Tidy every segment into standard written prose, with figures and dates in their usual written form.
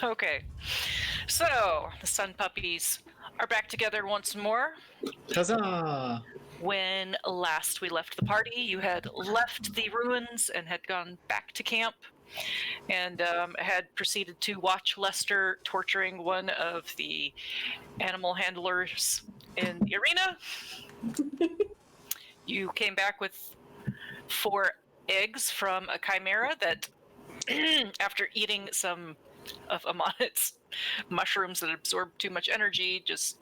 Okay. So, the Sun Puppies are back together once more. Huzzah! When last we left the party, you had left the ruins and had gone back to camp and had proceeded to watch Lester torturing one of the animal handlers in the arena. You came back with 4 eggs from a chimera that, after eating some of Amonit's mushrooms that absorbed too much energy, just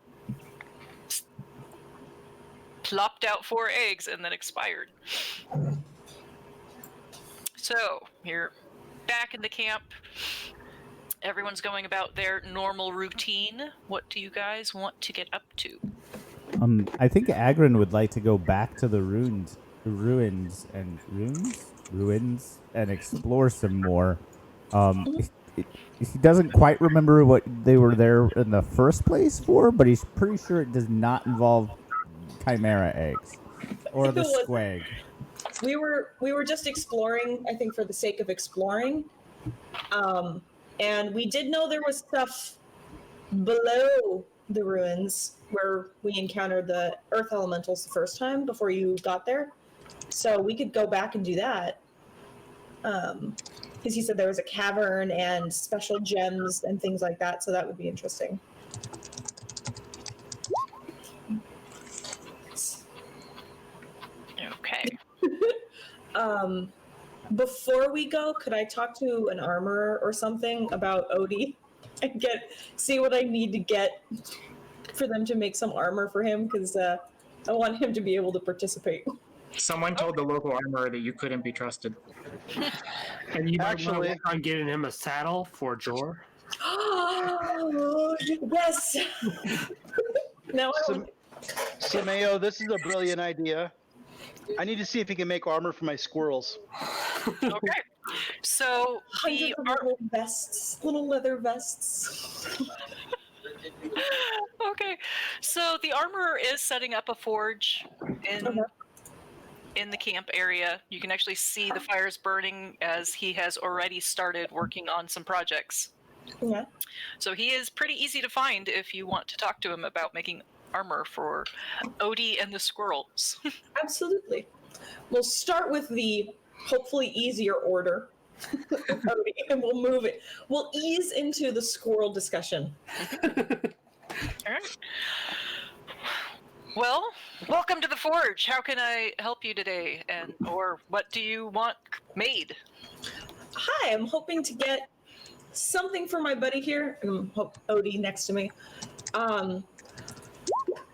plopped out 4 eggs and then expired. So, you're back in the camp. Everyone's going about their normal routine. What do you guys want to get up to? I think Agron would like to go back to the ruins and explore some more. He doesn't quite remember what they were there in the first place for, but he's pretty sure it does not involve chimera eggs or the squag. We were just exploring, I think, for the sake of exploring. And we did know there was stuff below the ruins where we encountered the earth elementals the first time before you got there. So we could go back and do that. Because he said there was a cavern and special gems and things like that, so that would be interesting. Okay. Before we go, could I talk to an armorer or something about Odie and see what I need to get for them to make some armor for him? Because I want him to be able to participate. Someone told the local armorer that you couldn't be trusted. And you actually work on getting him a saddle for Jor. Oh, yes. Now Sameo, this is a brilliant idea. I need to see if he can make armor for my squirrels. Okay. So the little leather vests. Okay. So the armorer is setting up a forge in the camp area. You can actually see the fires burning as he has already started working on some projects. Yeah. So he is pretty easy to find if you want to talk to him about making armor for Odie and the squirrels. Absolutely. We'll start with the hopefully easier order. Odie, and we'll move it. We'll ease into the squirrel discussion. All right. Well, welcome to the Forge. How can I help you today? Or what do you want made? Hi, I'm hoping to get something for my buddy here. Odie next to me.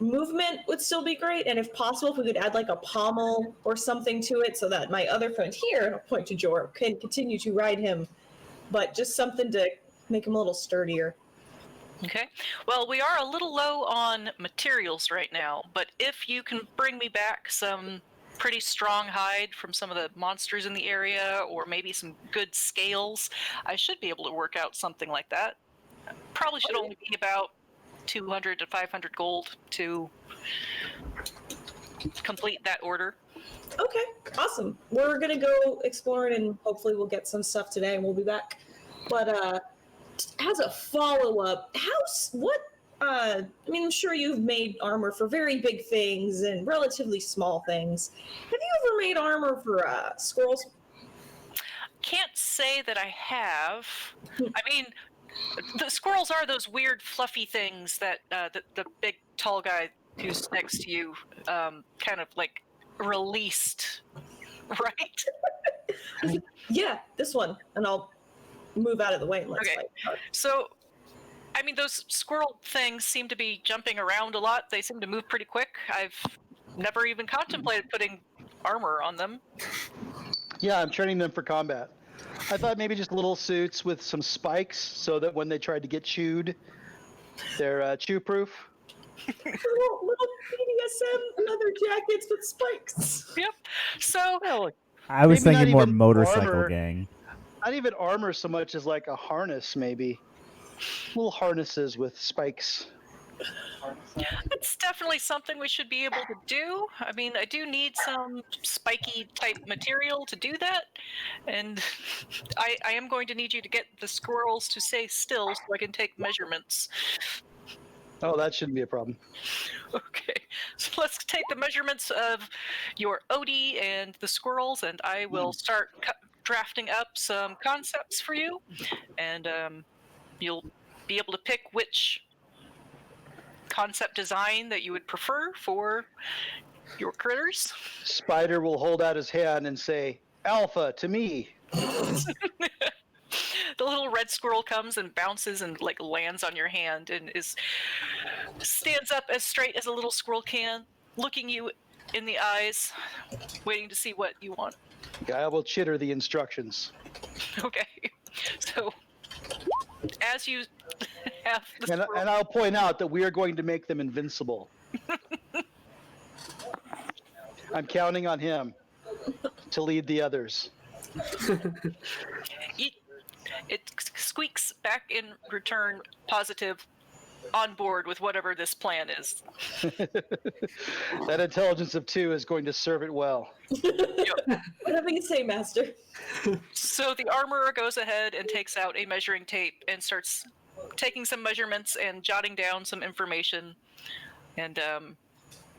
Movement would still be great, and if possible, if we could add like a pommel or something to it so that my other friend here, and I'll point to Jor, can continue to ride him, but just something to make him a little sturdier. Okay. Well, we are a little low on materials right now, but if you can bring me back some pretty strong hide from some of the monsters in the area, or maybe some good scales, I should be able to work out something like that. Probably should only be about 200 to 500 gold to complete that order. Okay, awesome. We're gonna go exploring and hopefully we'll get some stuff today and we'll be back. But as a follow-up, I'm sure you've made armor for very big things and relatively small things. Have you ever made armor for squirrels? Can't say that I have. I mean, the squirrels are those weird fluffy things that the big tall guy who's next to you kind of like released, right? Yeah, this one. And I'll move out of the way and let's fight. So, I mean, those squirrel things seem to be jumping around a lot. They seem to move pretty quick. I've never even contemplated putting armor on them. Yeah, I'm training them for combat. I thought maybe just little suits with some spikes so that when they tried to get chewed, they're chew-proof. little BDSM leather jackets with spikes. Yep. So Well, I was maybe thinking not more even motorcycle armor. gang. Not even armor so much as like a harness, maybe. Little harnesses with spikes. It's definitely something we should be able to do. I mean, I do need some spiky type material to do that, and I am going to need you to get the squirrels to stay still so I can take measurements. Oh, that shouldn't be a problem. Okay, so let's take the measurements of your Odie and the squirrels, and I will start drafting up some concepts for you, and you'll be able to pick which concept design that you would prefer for your critters. Spider will hold out his hand and say, "Alpha to me." The little red squirrel comes and bounces and like lands on your hand and stands up as straight as a little squirrel can, looking you in the eyes, waiting to see what you want. I will chitter the instructions. Okay, so as you have the And, squirrel, and I'll point out that we are going to make them invincible. I'm counting on him to lead the others. it squeaks back in return positive, on board with whatever this plan is. That intelligence of 2 is going to serve it well. Whatever you say, Master. So the armorer goes ahead and takes out a measuring tape and starts taking some measurements and jotting down some information, and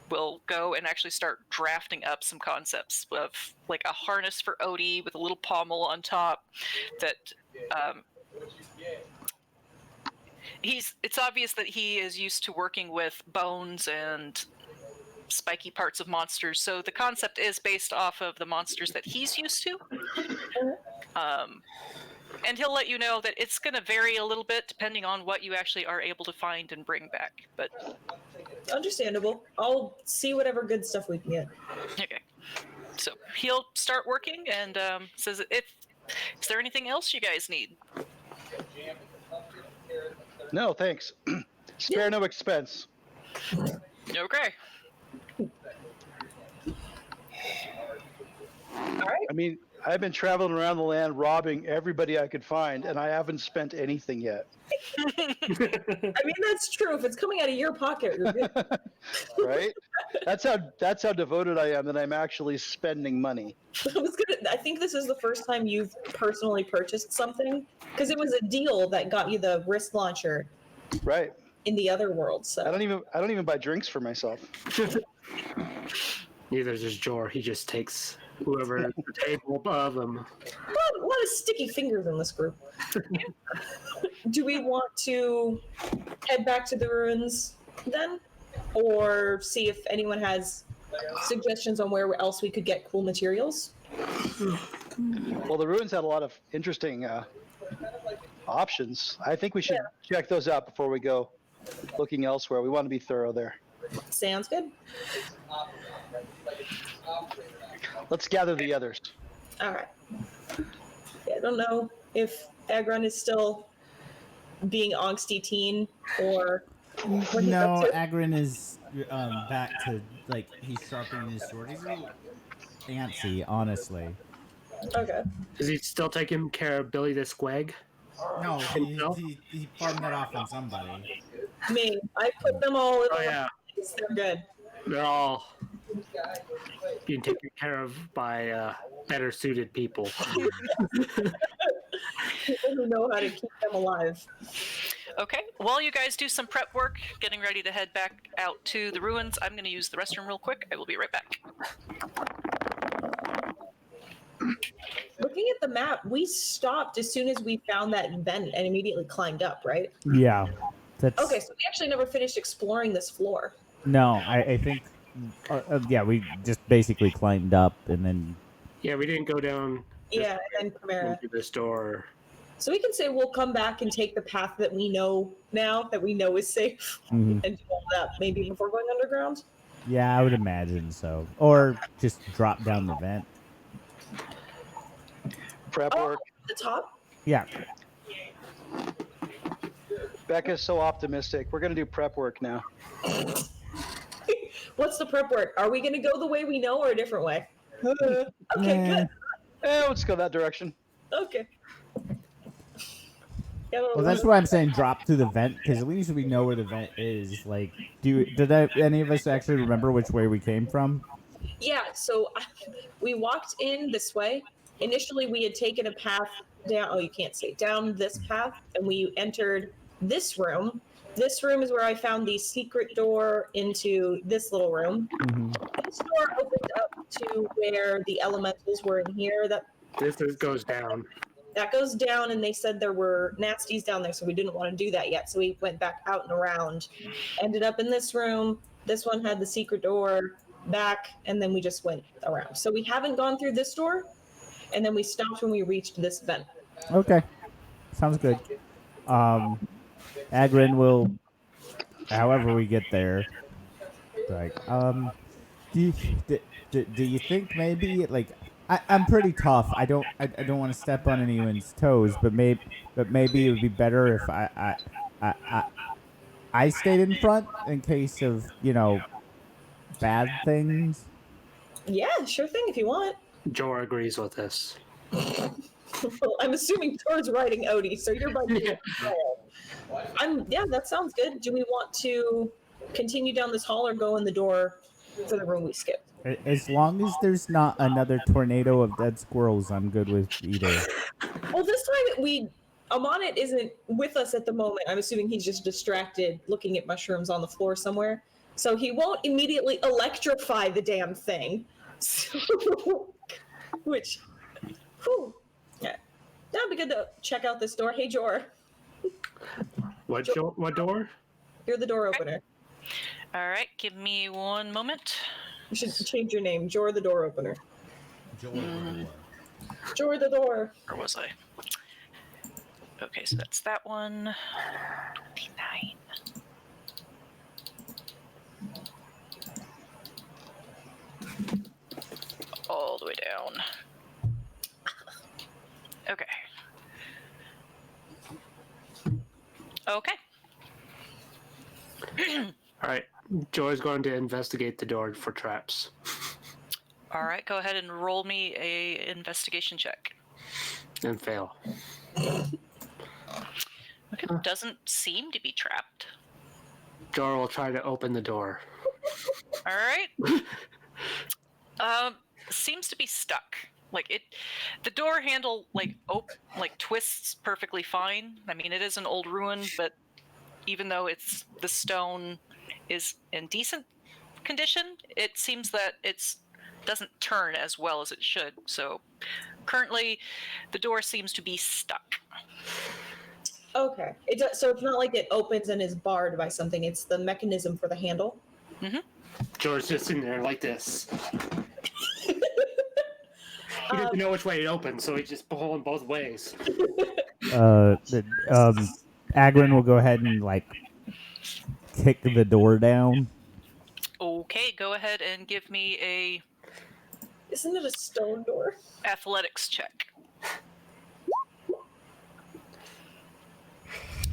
we'll go and actually start drafting up some concepts of like a harness for Odie with a little pommel on top that it's obvious that he is used to working with bones and spiky parts of monsters, so the concept is based off of the monsters that he's used to. And he'll let you know that it's going to vary a little bit depending on what you actually are able to find and bring back. But Understandable. I'll see whatever good stuff we can get. okay, so he'll start working and says, "Is there anything else you guys need?" No, thanks. Spare no expense. Okay. All right. I mean, I've been traveling around the land robbing everybody I could find, and I haven't spent anything yet. I mean, that's true. If it's coming out of your pocket, you're good. Right? That's how devoted I am that I'm actually spending money. I think this is the first time you've personally purchased something, because it was a deal that got you the wrist launcher Right. in the other world. So I don't even buy drinks for myself. Neither does Jor. He just takes whoever at the table above him. a lot of sticky fingers in this group. Do we want to head back to the ruins then, or see if anyone has suggestions on where else we could get cool materials? Well, the ruins had a lot of interesting options. I think we should check those out before we go looking elsewhere. We want to be thorough there. Sounds good. Let's gather the others. All right. Yeah, I don't know if Agron is still being angsty teen or what he's No, up to. Agrin is back to, like, he's sharpening his sword. He's a little antsy, honestly. Okay. Is he still taking care of Billy the Squag? No, No? he farmed that off on somebody. Me. I put them all in Oh the yeah, boxes. They're good. they're all being taken care of by better suited people. People who know how to keep them alive. Okay, while you guys do some prep work, getting ready to head back out to the ruins, I'm going to use the restroom real quick. I will be right back. Looking at the map, we stopped as soon as we found that vent and immediately climbed up, right? Yeah. That's, Okay, so we actually never finished exploring this floor. No, I think, yeah, we just basically climbed up and then, Yeah, we didn't go down Yeah, and then Chimera. into this door. So we can say we'll come back and take the path that we know now, that we know is safe, Mhm. and do all that maybe before going underground. yeah, I would imagine so. Or just drop down the vent. Prep Oh, work. the top? Yeah. Becca's so optimistic. We're going to do prep work now. What's the prep work? Are we going to go the way we know or a different way? Okay, Yeah. good. Let's go that direction. Okay. Well, that's why I'm saying drop through the vent, because at least we know where the vent is. Like, any of us actually remember which way we came from? Yeah, so we walked in this way. Initially, we had taken a path down. Oh, you can't see. Down this path, and we entered this room. This room is where I found the secret door into this little room. Mm-hmm. This door opened up to where the elementals were in here. This goes down. That goes down, and they said there were nasties down there, so we didn't want to do that yet. So we went back out and around. Ended up in this room. This one had the secret door back, and then we just went around. So we haven't gone through this door, and then we stopped when we reached this vent. Okay, sounds good. Agrin will, however we get there, like, do you think maybe, like, I'm pretty tough. I don't want to step on anyone's toes, but maybe it would be better if I stayed in front in case of, bad things. Yeah, sure thing if you want. Jor agrees with this. Well, I'm assuming Tor's riding Odie, so you're riding. Yeah, that sounds good. Do we want to continue down this hall or go in the door for the room we skipped? As long as there's not another tornado of dead squirrels, I'm good with either. Well, this time Amonit isn't with us at the moment. I'm assuming he's just distracted looking at mushrooms on the floor somewhere. So he won't immediately electrify the damn thing. So, which, whew, yeah. That'd be good to check out this door. Hey, Jor. What door? You're the door opener. All right, give me one moment. You should change your name. Jor the door opener. Jor the door. Where was I? Okay, so that's that one. 29. All the way down. Okay. Okay. All right. Jor's going to investigate the door for traps. All right, go ahead and roll me a investigation check. And fail. Okay, doesn't seem to be trapped. Jor will try to open the door. All right. Seems to be stuck. The door handle twists perfectly fine. I mean, it is an old ruin, but even though the stone is in decent condition, it seems that it doesn't turn as well as it should. So currently, the door seems to be stuck. Okay. So it's not like it opens and is barred by something. It's the mechanism for the handle. Mm-hmm. Jor's just sitting there like this. He doesn't know which way it opens, so he's just pulling both ways. Agrin will go ahead and kick the door down. Okay, go ahead and give me a Isn't it a stone door? athletics check.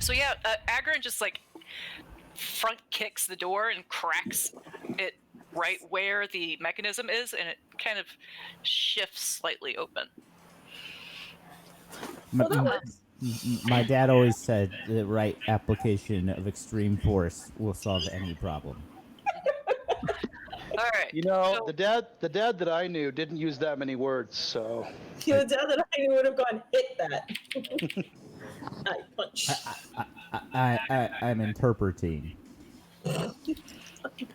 So yeah, Agrin just front kicks the door and cracks it right where the mechanism is, and it kind of shifts slightly open. Well, that works. My dad always said the right application of extreme force will solve any problem. All right. The dad that I knew didn't use that many words, so. The dad that I knew would have gone, hit that. I punch. I'm interpreting.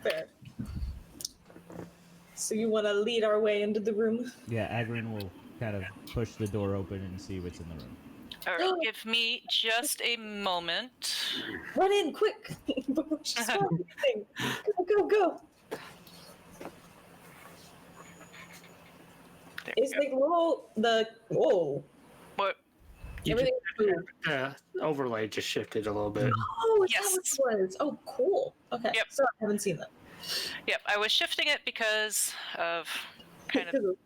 Fair. So you want to lead our way into the room? Yeah, Agrin will kind of push the door open and see what's in the room. All right, give me just a moment. Run in, quick! Go. There It's we go. whoa. What? Everything moved. The overlay just shifted a little bit. Oh, is Yes. that what it was? Oh, cool. Okay. Yep. Sorry, I haven't seen that. Yep, I was shifting it because of kind of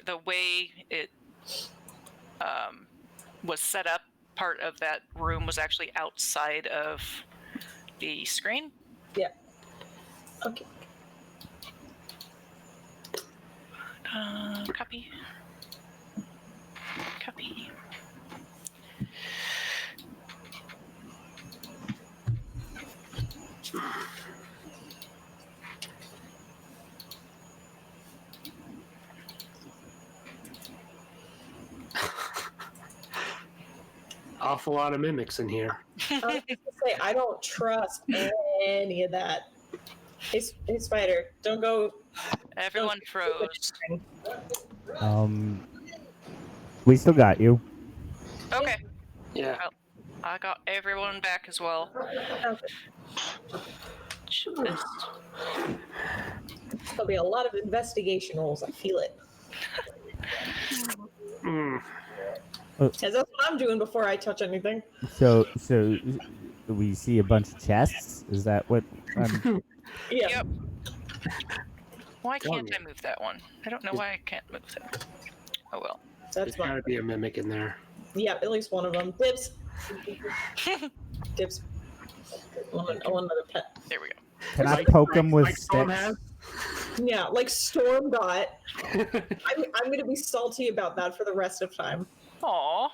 the way it was set up. Part of that room was actually outside of the screen. Yeah. Okay. Copy. awful lot of mimics in here. I was going to say, I don't trust any of that. Hey, Spider, don't go. Everyone froze. We still got you. Okay, Yeah. I got everyone back as well. This- There'll be a lot of investigation rolls. I feel it. Mm. Because that's what I'm doing before I touch anything. So we see a bunch of chests. Is that what? Yeah. Yep. Why can't I move that one? I don't know why I can't move that. Oh well. That's There's got fine. to be a mimic in there. Yeah, at least one of them. Dibs. Dibs. I want another pet. There we go. Can I poke him with Storm sticks? has? Yeah, like Storm got. I'm going to be salty about that for the rest of time. Aw.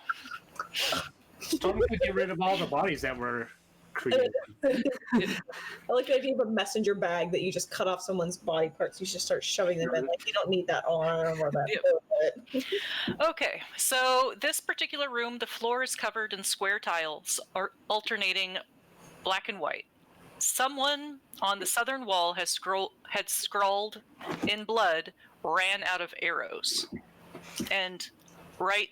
Storm could get rid of all the bodies that were created. I like the idea of a messenger bag that you just cut off someone's body parts. You just start shoving them in. Like, you don't need that arm or that. Okay, so this particular room, the floor is covered in square tiles, alternating black and white. Someone on the southern wall had scrawled in blood, "ran out of arrows." And right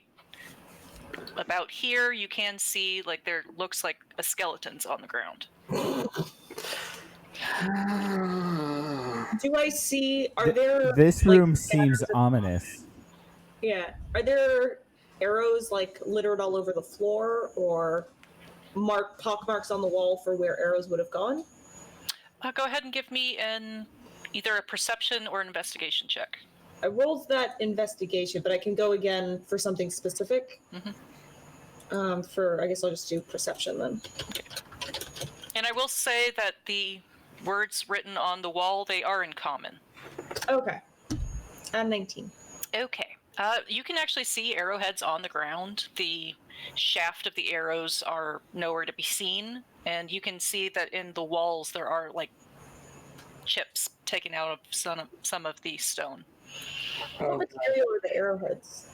about here, you can see, like, there looks like a skeleton's on the ground. Do I see, are there... This like, room seems ominous. Yeah. Are there arrows, like, littered all over the floor, or pock marks on the wall for where arrows would have gone? Go ahead and give me either a perception or an investigation check. I rolled that investigation, but I can go again for something specific. I guess I'll just do perception then. And I will say that the words written on the wall, they are in common. Okay. 19. Okay. You can actually see arrowheads on the ground. The shaft of the arrows are nowhere to be seen, and you can see that in the walls there are, like, chips taken out of some of the stone. What material are the arrowheads?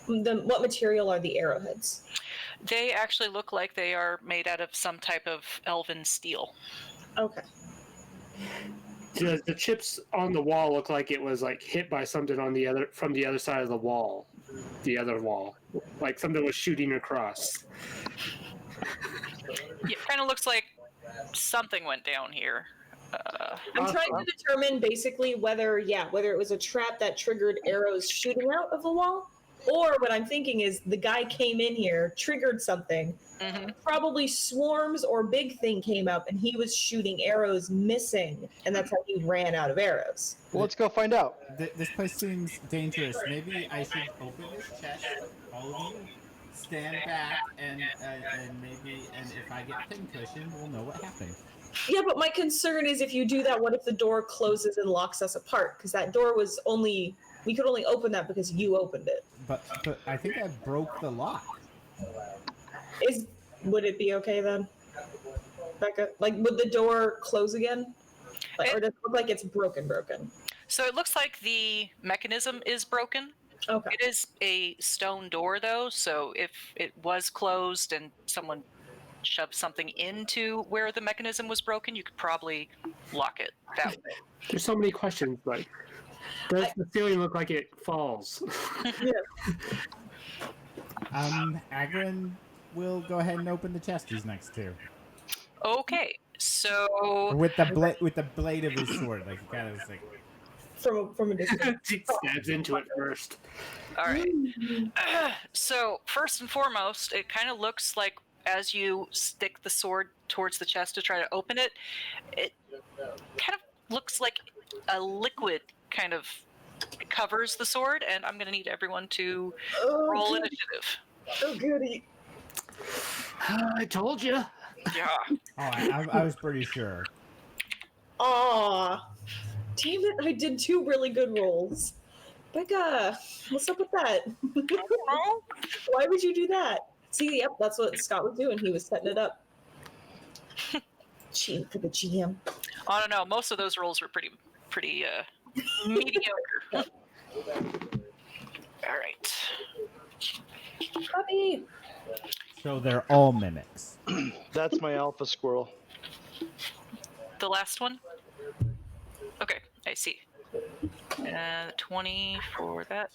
What material are the arrowheads? They actually look like they are made out of some type of elven steel. Okay. Does the chips on the wall look like it was like hit by something from the other side of the wall? The other wall. Like something was shooting across. It kind of looks like something went down here. I'm trying to determine basically whether it was a trap that triggered arrows shooting out of the wall, or what I'm thinking is the guy came in here, triggered something, probably swarms or big thing came up, and he was shooting arrows missing, and that's how he ran out of arrows. Well, let's go find out. This place seems dangerous. Maybe I should open this chest, all of you, stand back, and if I get pincushion, we'll know what happened. Yeah, but my concern is if you do that, what if the door closes and locks us apart? Because that door was we could only open that because you opened it. But I think I broke the lock. Would it be okay then, Becca? Like, would the door close again? Like, or does it look like it's broken? So it looks like the mechanism is broken. Okay. It is a stone door, though, so if it was closed and someone shoved something into where the mechanism was broken, you could probably lock it that way. There's so many questions, like, does the ceiling look like it falls? Agrin will go ahead and open the chest he's next to. Okay, so With the blade of his sword, like he kind of like From a distance. He stabs into it first. all right. So first and foremost, it kind of looks like as you stick the sword towards the chest to try to open it, it kind of looks like a liquid kind of covers the sword, and I'm going to need everyone to roll initiative. Oh, goody. I told you. Yeah. I was pretty sure. Aw. Damn it, I did 2 really good rolls. Becca, what's up with that? I don't know. Why would you do that? See, yep, that's what Scott was doing. He was setting it up. Cheating for the GM. I don't know. Most of those rolls were pretty mediocre. All right. Puppy! So they're all mimics. That's my alpha squirrel. The last one? Okay, I see. 20 for that.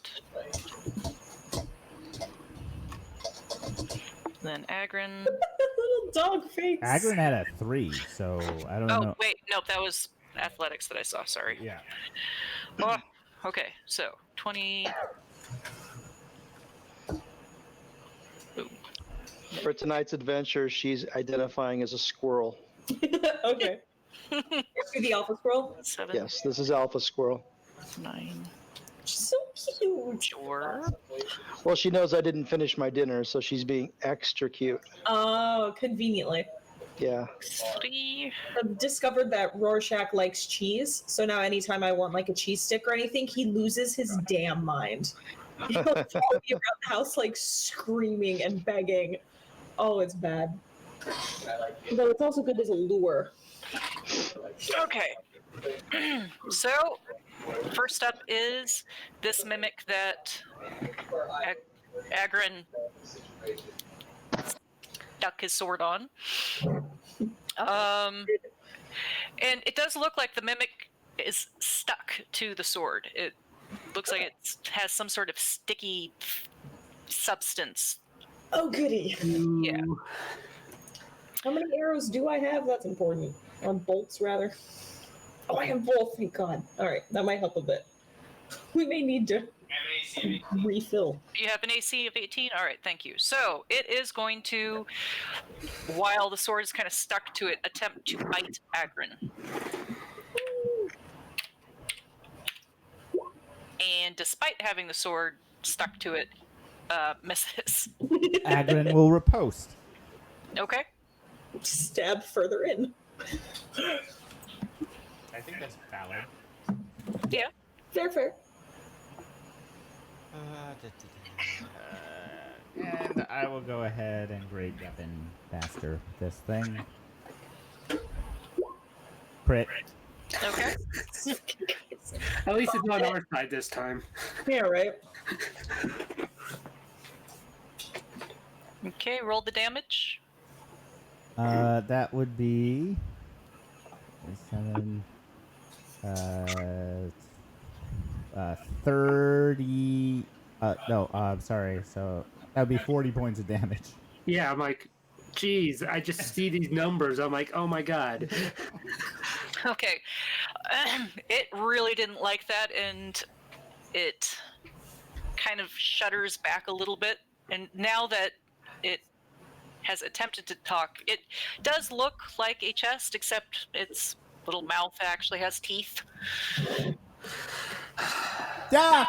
Then Agrin. Little dog face. Agrin had a 3, so I don't Oh, know. wait, nope, that was athletics that I saw, sorry. Yeah. Oh, okay, so 20. Ooh. For tonight's adventure, she's identifying as a squirrel. Okay. See the alpha squirrel? 7, Yes, this is alpha squirrel. 9. She's so cute. Sure. Well, she knows I didn't finish my dinner, so she's being extra cute. Oh, conveniently. Yeah. 3. I've discovered that Rorschach likes cheese, so now anytime I want like a cheese stick or anything, he loses his damn mind. He'll follow me around the house like screaming and begging. Oh, it's bad. But it's also good as a lure. Okay. So, first up is this mimic that Agrin stuck his sword on. And it does look like the mimic is stuck to the sword. It looks like it has some sort of sticky substance. Oh, goody. Yeah. How many arrows do I have? That's important. Or bolts, rather. Oh, I have both, thank God. All right, that might help a bit. We may need to refill. You have an AC of 18? All right, thank you. So it is going to, while the sword is kind of stuck to it, attempt to bite Agrin. And despite having the sword stuck to it, misses. Agrin will riposte. Okay. Stab further in. I think that's valid. Yeah. Fair. And I will go ahead and great weapon master this thing. Crit. Okay. At least it's on our side this time. Yeah, right. Okay, roll the damage. That would be 7, 30. No, I'm sorry. So that would be 40 points of damage. Yeah, I'm like, geez, I just see these numbers. I'm like, oh my god. Okay. It really didn't like that, and it kind of shudders back a little bit. And now that it has attempted to talk, it does look like a chest, except its little mouth actually has teeth. Yeah.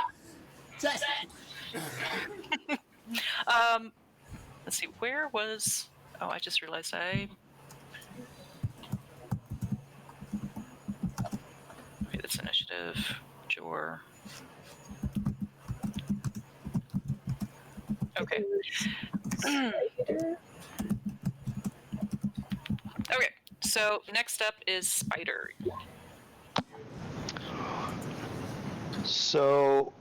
Let's see, where was... Oh, I just realized I... Okay, that's initiative. Jor. Okay. Okay, so next up is Spider. So,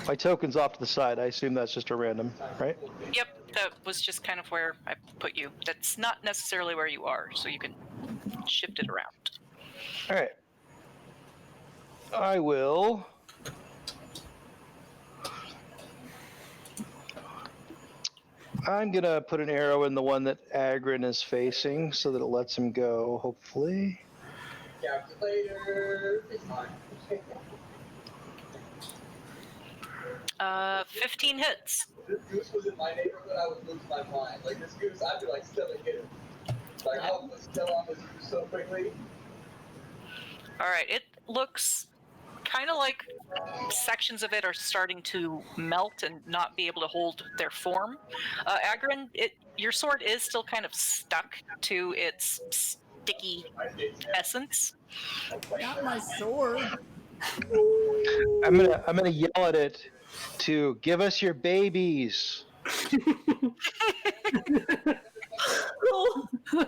my token's off to the side. I assume that's just a random, right? Yep, that was just kind of where I put you. That's not necessarily where you are, so you can shift it around. All right. I will. I'm going to put an arrow in the one that Agrin is facing so that it lets him go, hopefully. Calculator. 15 hits. This goose was in my neighborhood, I would lose my mind. Like this goose, I'd be like, still a hit him. Like I would still on this goose so quickly. Alright, it looks kind of like sections of it are starting to melt and not be able to hold their form. Agrin, your sword is still kind of stuck to its sticky essence. Not my sword. I'm gonna yell at it to give us your babies. Oh,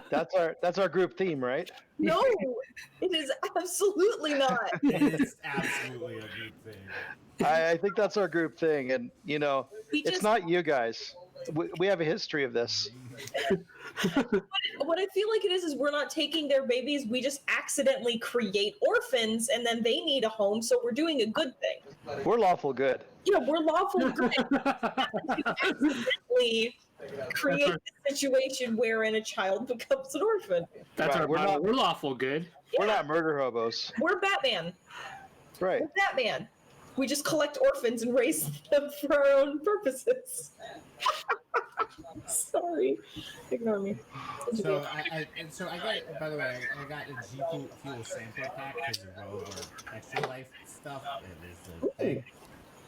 That's our group theme, right? no, it is absolutely not. It's absolutely a good thing. I think that's our group thing, and We it's just- not you guys. We have a history of this. What I feel like it is we're not taking their babies. We just accidentally create orphans, and then they need a home. So we're doing a good thing. We're lawful good. Yeah, we're lawful good. Accidentally create a situation wherein a child becomes an orphan. That's Right, our we're motto. not- We're lawful good. We're not murder hobos. We're Batman. Right. We're Batman. We just collect orphans and raise them for our own purposes. Sorry. Ignore me. So I got, by the way, I got a G Fuel sampler pack because of all of our extra life stuff. It was a thing.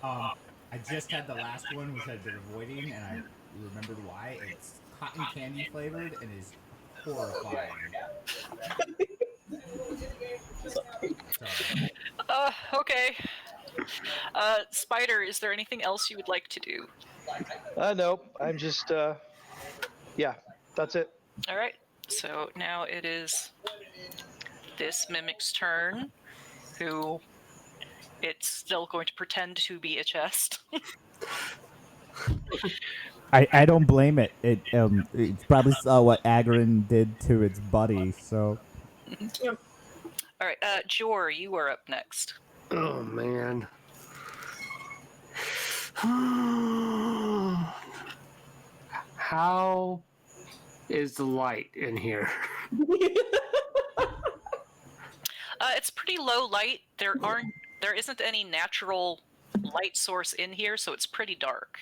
I just had the last one, which I've been avoiding, and I remembered why. It's cotton candy flavored and is horrifying. Sorry. Okay. Spider, is there anything else you would like to do? Nope. I'm just, yeah, that's it. All right. So now it is this mimic's turn, who it's still going to pretend to be a chest. I don't blame it. It probably saw what Agron did to its buddy, so. All right, Jor, you are up next. Oh man. How is the light in here? It's pretty low light. There isn't any natural light source in here, so it's pretty dark.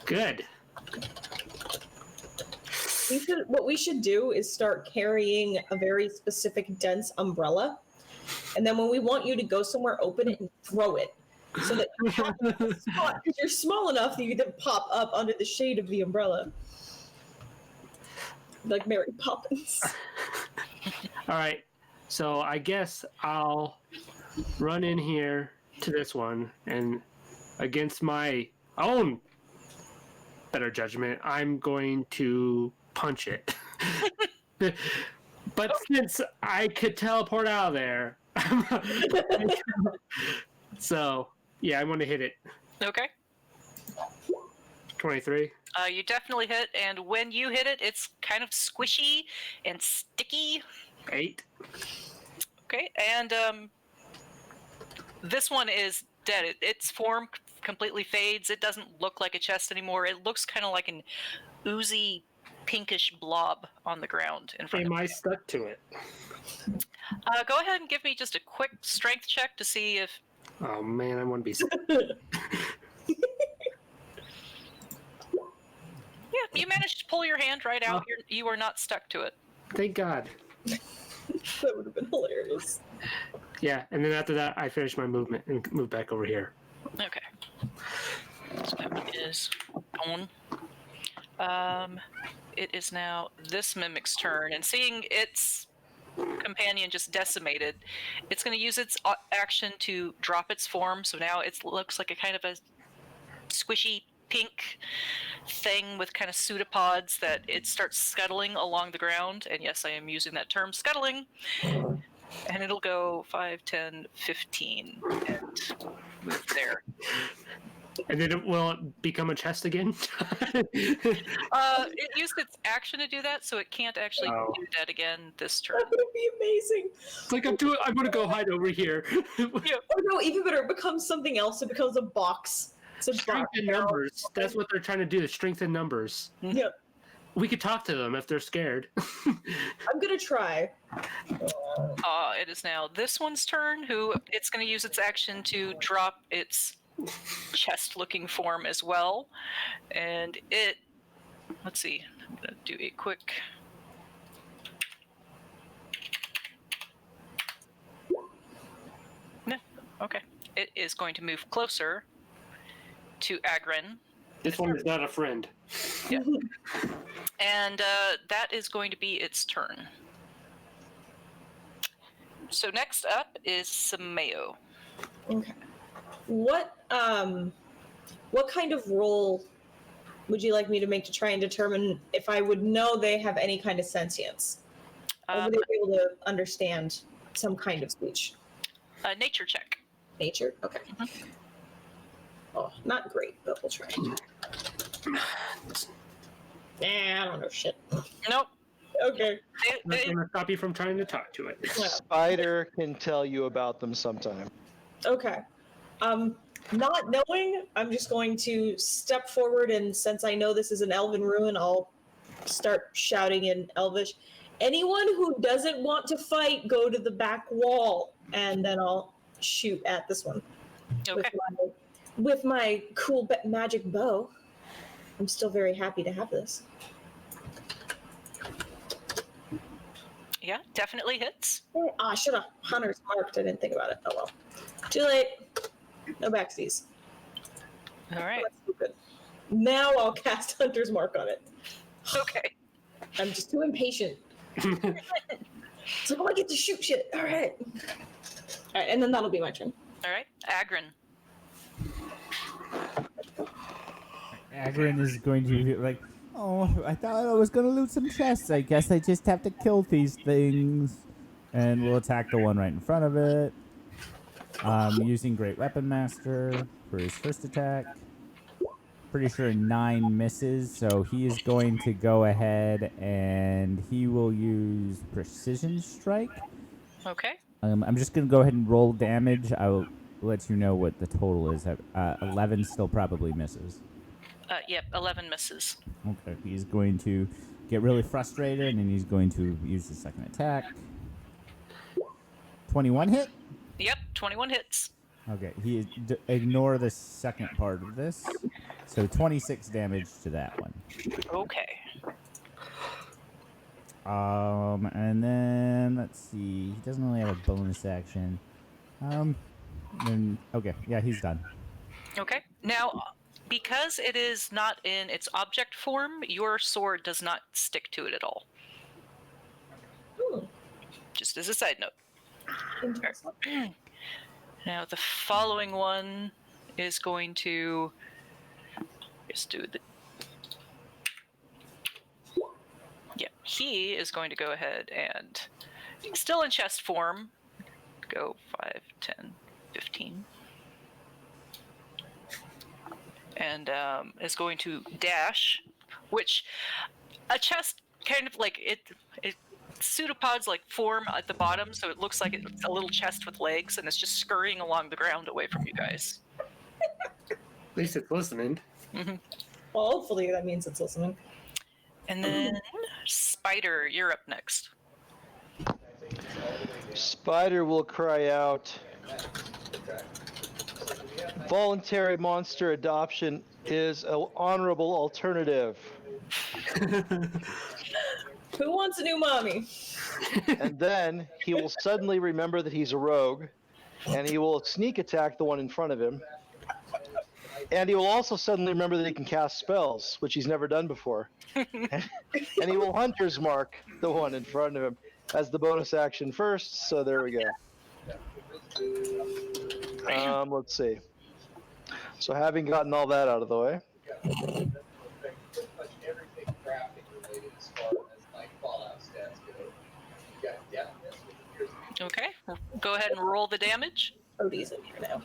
Good. What we should do is start carrying a very specific dense umbrella, and then when we want you to go somewhere, open it and throw it, so that you have a spot, because you're small enough that you can pop up under the shade of the umbrella, like Mary Poppins. All right. So I guess I'll run in here to this one, and against my own better judgment, I'm going to punch it. But since I could teleport out of there, so yeah, I'm going to hit it. Okay. 23. You definitely hit, and when you hit it, it's kind of squishy and sticky. 8. Okay, and this one is dead. Its form completely fades. It doesn't look like a chest anymore. It looks kind of like an oozy, pinkish blob on the ground in front Am of I you. stuck to it? Go ahead and give me just a quick strength check to see if... Oh man, I want to be. Yeah, you managed to pull your hand right out. You are not stuck to it. Thank God. That would have been hilarious. Yeah, and then after that, I finish my movement and move back over here. Okay. So that one is gone. It is now this mimic's turn, and seeing its companion just decimated, it's going to use its action to drop its form. So now it looks like a kind of a squishy pink thing with kind of pseudopods that it starts scuttling along the ground. And yes, I am using that term, scuttling. And it'll go 5, 10, 15, and move there. And then will it become a chest again? It used its action to do that, so it can't actually do that again this turn. That would be amazing. It's like I'm going to go hide over here. Oh no, even better, it becomes something else. It becomes a box. It's a Strength box. in numbers. That's what they're trying to do, is strengthen numbers. Yeah, We could talk to them if they're scared. I'm gonna try. It is now this one's turn, who it's going to use its action to drop its chest-looking form as well. And it, let's see, I'm going to do a quick... No, okay. It is going to move closer to Agren. This one is not a friend. Yeah. And that is going to be its turn. So next up is Sameo. Okay. What kind of roll would you like me to make to try and determine if I would know they have any kind of sentience? Or would they be able to understand some kind of speech? Nature check. Nature? Okay. Oh, not great, but we'll try. Nah, I don't know shit. Nope. Okay. Not going to stop you from trying to talk to it. Yeah. Spider can tell you about them sometime. Okay. Not knowing, I'm just going to step forward, and since I know this is an elven ruin, I'll start shouting in Elvish. Anyone who doesn't want to fight, go to the back wall, and then I'll shoot at this one Okay. with my cool magic bow. I'm still very happy to have this. Yeah, definitely hits. I should have Hunter's marked. I didn't think about it. Oh well. Too late. No backsies. All right. That's stupid. Now I'll cast Hunter's mark on it. Okay. I'm just too impatient. It's like, oh, I get to shoot shit. All right. All right, and then that'll be my turn. All right. Agrin. Agrin is going to be like, oh, I thought I was going to loot some chests. I guess I just have to kill these things. And we'll attack the one right in front of it. Using Great Weapon Master for his first attack. Pretty sure 9 misses, so he is going to go ahead and he will use Precision Strike. Okay. I'm just going to go ahead and roll damage. I will let you know what the total is. 11 still probably misses. Yep, 11 misses. Okay, he's going to get really frustrated, and he's going to use the second attack. 21 hit? Yep, 21 hits. Okay, ignore the second part of this. So 26 damage to that one. Okay. And then, let's see. He doesn't really have a bonus action. Okay, yeah, he's done. Okay. Now, because it is not in its object form, your sword does not stick to it at all. Just as a side note. Interesting. Now, the following one is going to just do the. Yeah, he is going to go ahead and he's still in chest form. Go 5, 10, 15. And is going to dash, which a chest kind of like it pseudopods like form at the bottom, so it looks like it's a little chest with legs, and it's just scurrying along the ground away from you guys. At least it's listening. Mm-hmm. Well, hopefully that means it's listening. And then Spider, you're up next. Spider will cry out, voluntary monster adoption is an honorable alternative. Who wants a new mommy? And then he will suddenly remember that he's a rogue, and he will sneak attack the one in front of him. And he will also suddenly remember that he can cast spells, which he's never done before. And he will Hunter's Mark the one in front of him as the bonus action first, so there we go. Let's see. So having gotten all that out of the way, Okay, go ahead and roll the damage. Odie's in here now.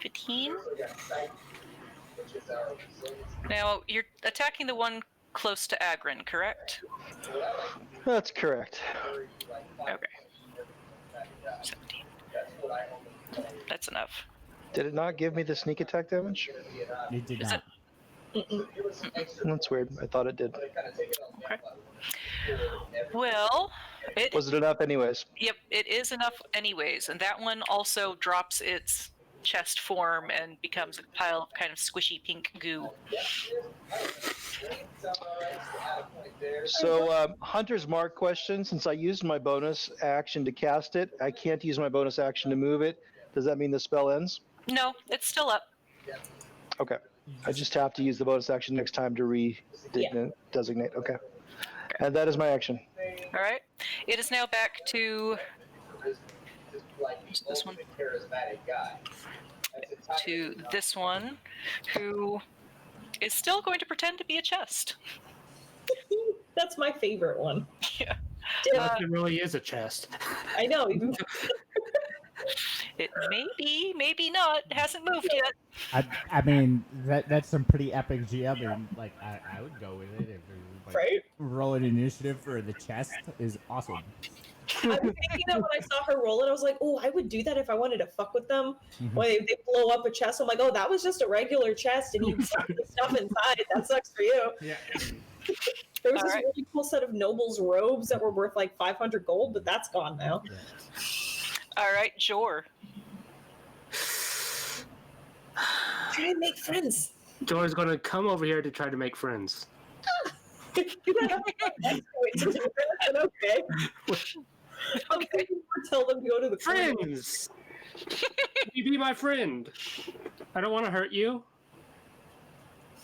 15. Now, you're attacking the one close to Agrin, correct? that's correct. Okay. 17. That's enough. Did it not give me the sneak attack damage? It did Is not. That's weird. I thought it did. Okay. Well, it Was it enough anyways? Yep, it is enough anyways, and that one also drops its chest form and becomes a pile of kind of squishy pink goo. So, Hunter's Mark question, since I used my bonus action to cast it, I can't use my bonus action to move it. Does that mean the spell ends? No, it's still up. Okay. I just have to use the bonus action next time to designate. Okay. And that is my action. All right. It is now back to this one. To this one, who is still going to pretend to be a chest. That's my favorite one. Yeah. Unless it really is a chest. I know. It may be, maybe not. Hasn't moved yet. I mean, that's some pretty epic GMing. Like, I would go with it if it was like Right? rolling initiative for the chest is awesome. I was thinking that when I saw her roll it, I was like, oh, I would do that if I wanted to fuck with them. Mhm. When they blow up a chest, I'm like, oh, that was just a regular chest, and you suck the stuff inside. That sucks for you. Yeah. There was All this right. really cool set of nobles' robes that were worth like 500 gold, but that's gone now. All right, Jor. Try and make friends. Jor's gonna come over here to try to make friends. You gotta have a nice way to do that, okay. I'm thinking more tell them to go to the corner. Friends! You be my friend. I don't want to hurt you.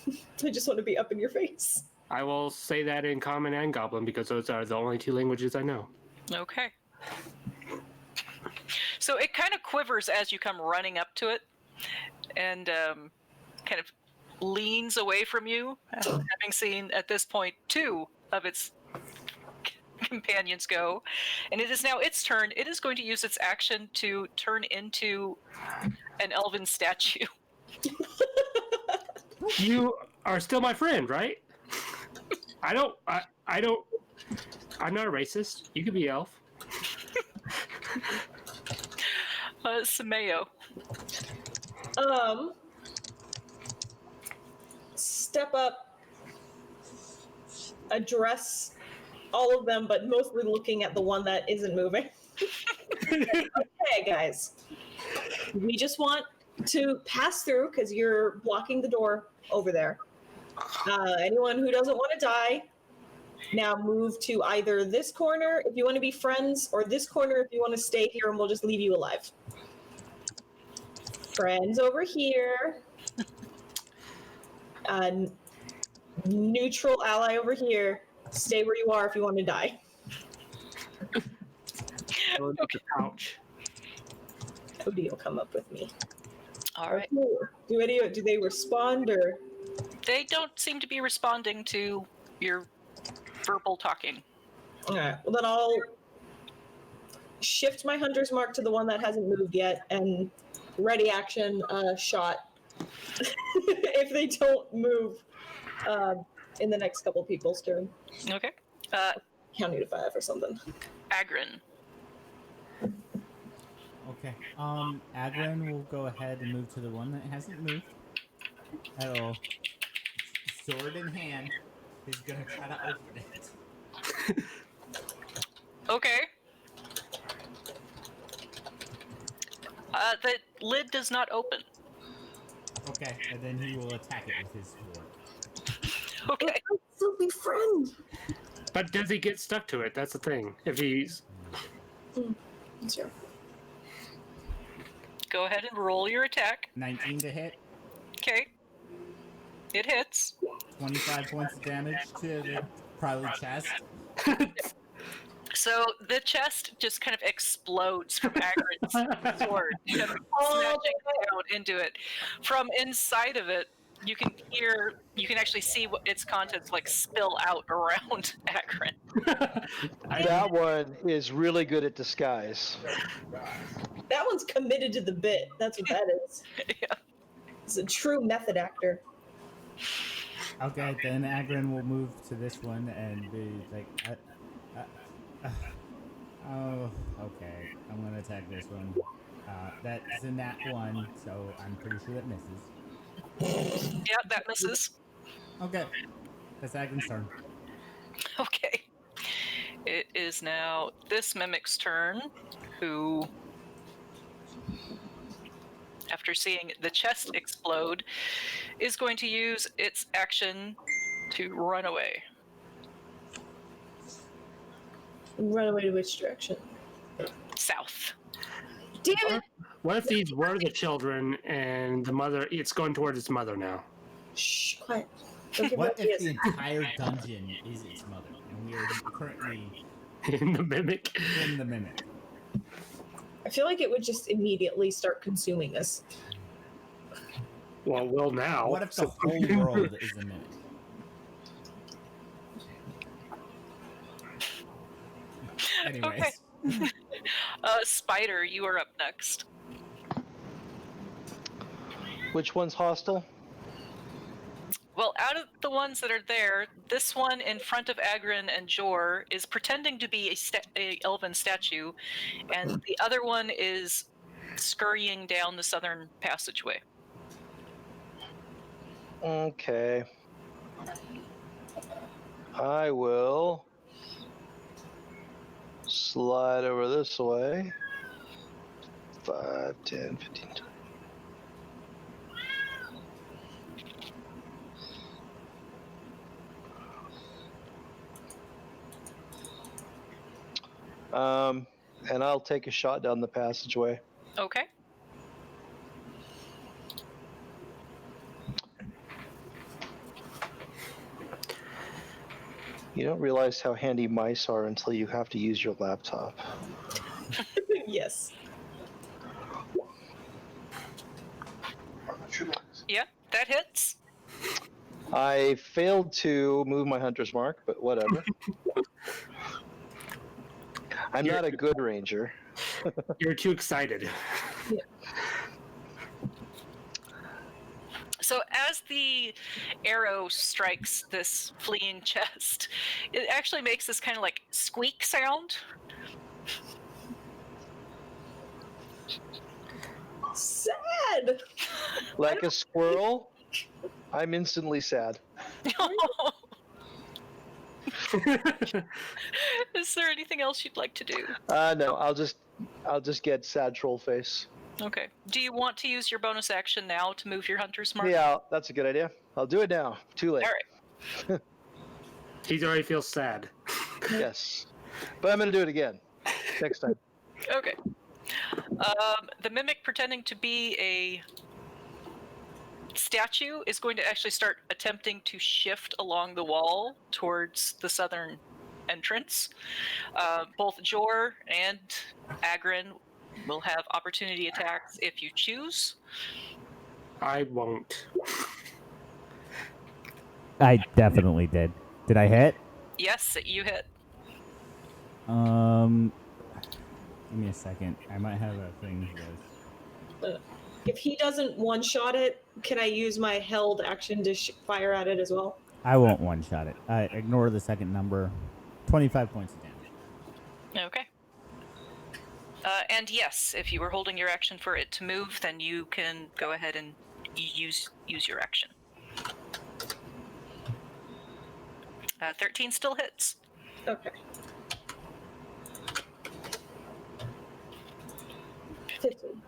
I just want to be up in your face. I will say that in Common and Goblin because those are the only 2 languages I know. Okay. So it kind of quivers as you come running up to it, and kind of leans away from you, having seen at this point 2 of its companions go, and it is now its turn. It is going to use its action to turn into an elven statue. You are still my friend, right? I don't. I'm not a racist. You could be elf. Sameo. Step up, address all of them, but mostly looking at the one that isn't moving. Okay, guys. We just want to pass through because you're blocking the door over there. Anyone who doesn't want to die, now move to either this corner if you want to be friends, or this corner if you want to stay here and we'll just leave you alive. Friends over here. Neutral ally over here. Stay where you are if you want to die. Okay. Ouch. Cody will come up with me. All right. Do they respond or? They don't seem to be responding to your verbal talking. All right. Well, then I'll shift my hunter's mark to the one that hasn't moved yet and ready action shot if they don't move in the next couple people's turn. Okay. Counting to 5 or something. Agrin. Okay. Agron will go ahead and move to the one that hasn't moved at all. Sword in hand, he's gonna try to open it. Okay. The lid does not open. Okay, and then he will attack it with his sword. Okay. Still be friend. But does he get stuck to it? That's the thing. If he's Sure. Go ahead and roll your attack. 19 to hit, Okay. It hits. 25 points of damage to the probably chest. So the chest just kind of explodes from Agrin's sword, kind of smashing down into it. From inside of it, you can actually see what its contents like spill out around Agrin. That one is really good at disguise. That one's committed to the bit. That's what that is. Yeah. It's a true method actor. Okay, then Agron will move to this one and be like, oh, okay, I'm gonna attack this one. That's in that one, so I'm pretty sure that misses. Yeah, that misses. Okay, that's Agron's turn. Okay. It is now this mimic's turn, who, after seeing the chest explode, is going to use its action to run away. Run away to which direction? South. Damn it! What if these were the children and the mother? It's going towards its mother now. Shh, quiet. Don't give What if ideas. the entire dungeon is its mother, and we are currently In the mimic. in the mimic? I feel like it would just immediately start consuming us. Well, will now. What if the whole world is a mimic? Anyways, Spider, you are up next. Which one's hostile? Well, out of the ones that are there, this one in front of Agrin and Jor is pretending to be a elven statue, and the other one is scurrying down the southern passageway. Okay. I will slide over this way. 5, 10, 15, 20. And I'll take a shot down the passageway. Okay. You don't realize how handy mice are until you have to use your laptop. Yes. Yeah, that hits. I failed to move my hunter's mark, but whatever. I'm not a good ranger. You're too excited. So as the arrow strikes this fleeing chest, it actually makes this kind of like squeak sound. Sad. Like a squirrel, I'm instantly sad. Is there anything else you'd like to do? No, I'll just get sad troll face. Okay. Do you want to use your bonus action now to move your hunter's mark? Yeah, that's a good idea. I'll do it now. Too late. All right. He already feels sad. Yes, but I'm gonna do it again next time. Okay. The mimic pretending to be a statue is going to actually start attempting to shift along the wall towards the southern entrance. Both Jor and Agrin will have opportunity attacks if you choose. I won't. I definitely did. Did I hit? Yes, you hit. Give me a second. I might have a thing for this. If he doesn't one-shot it, can I use my held action to fire at it as well? I won't one-shot it. Ignore the second number. 25 points of damage. Okay. And yes, if you were holding your action for it to move, then you can go ahead and use your action. 13 still hits. Okay. 15.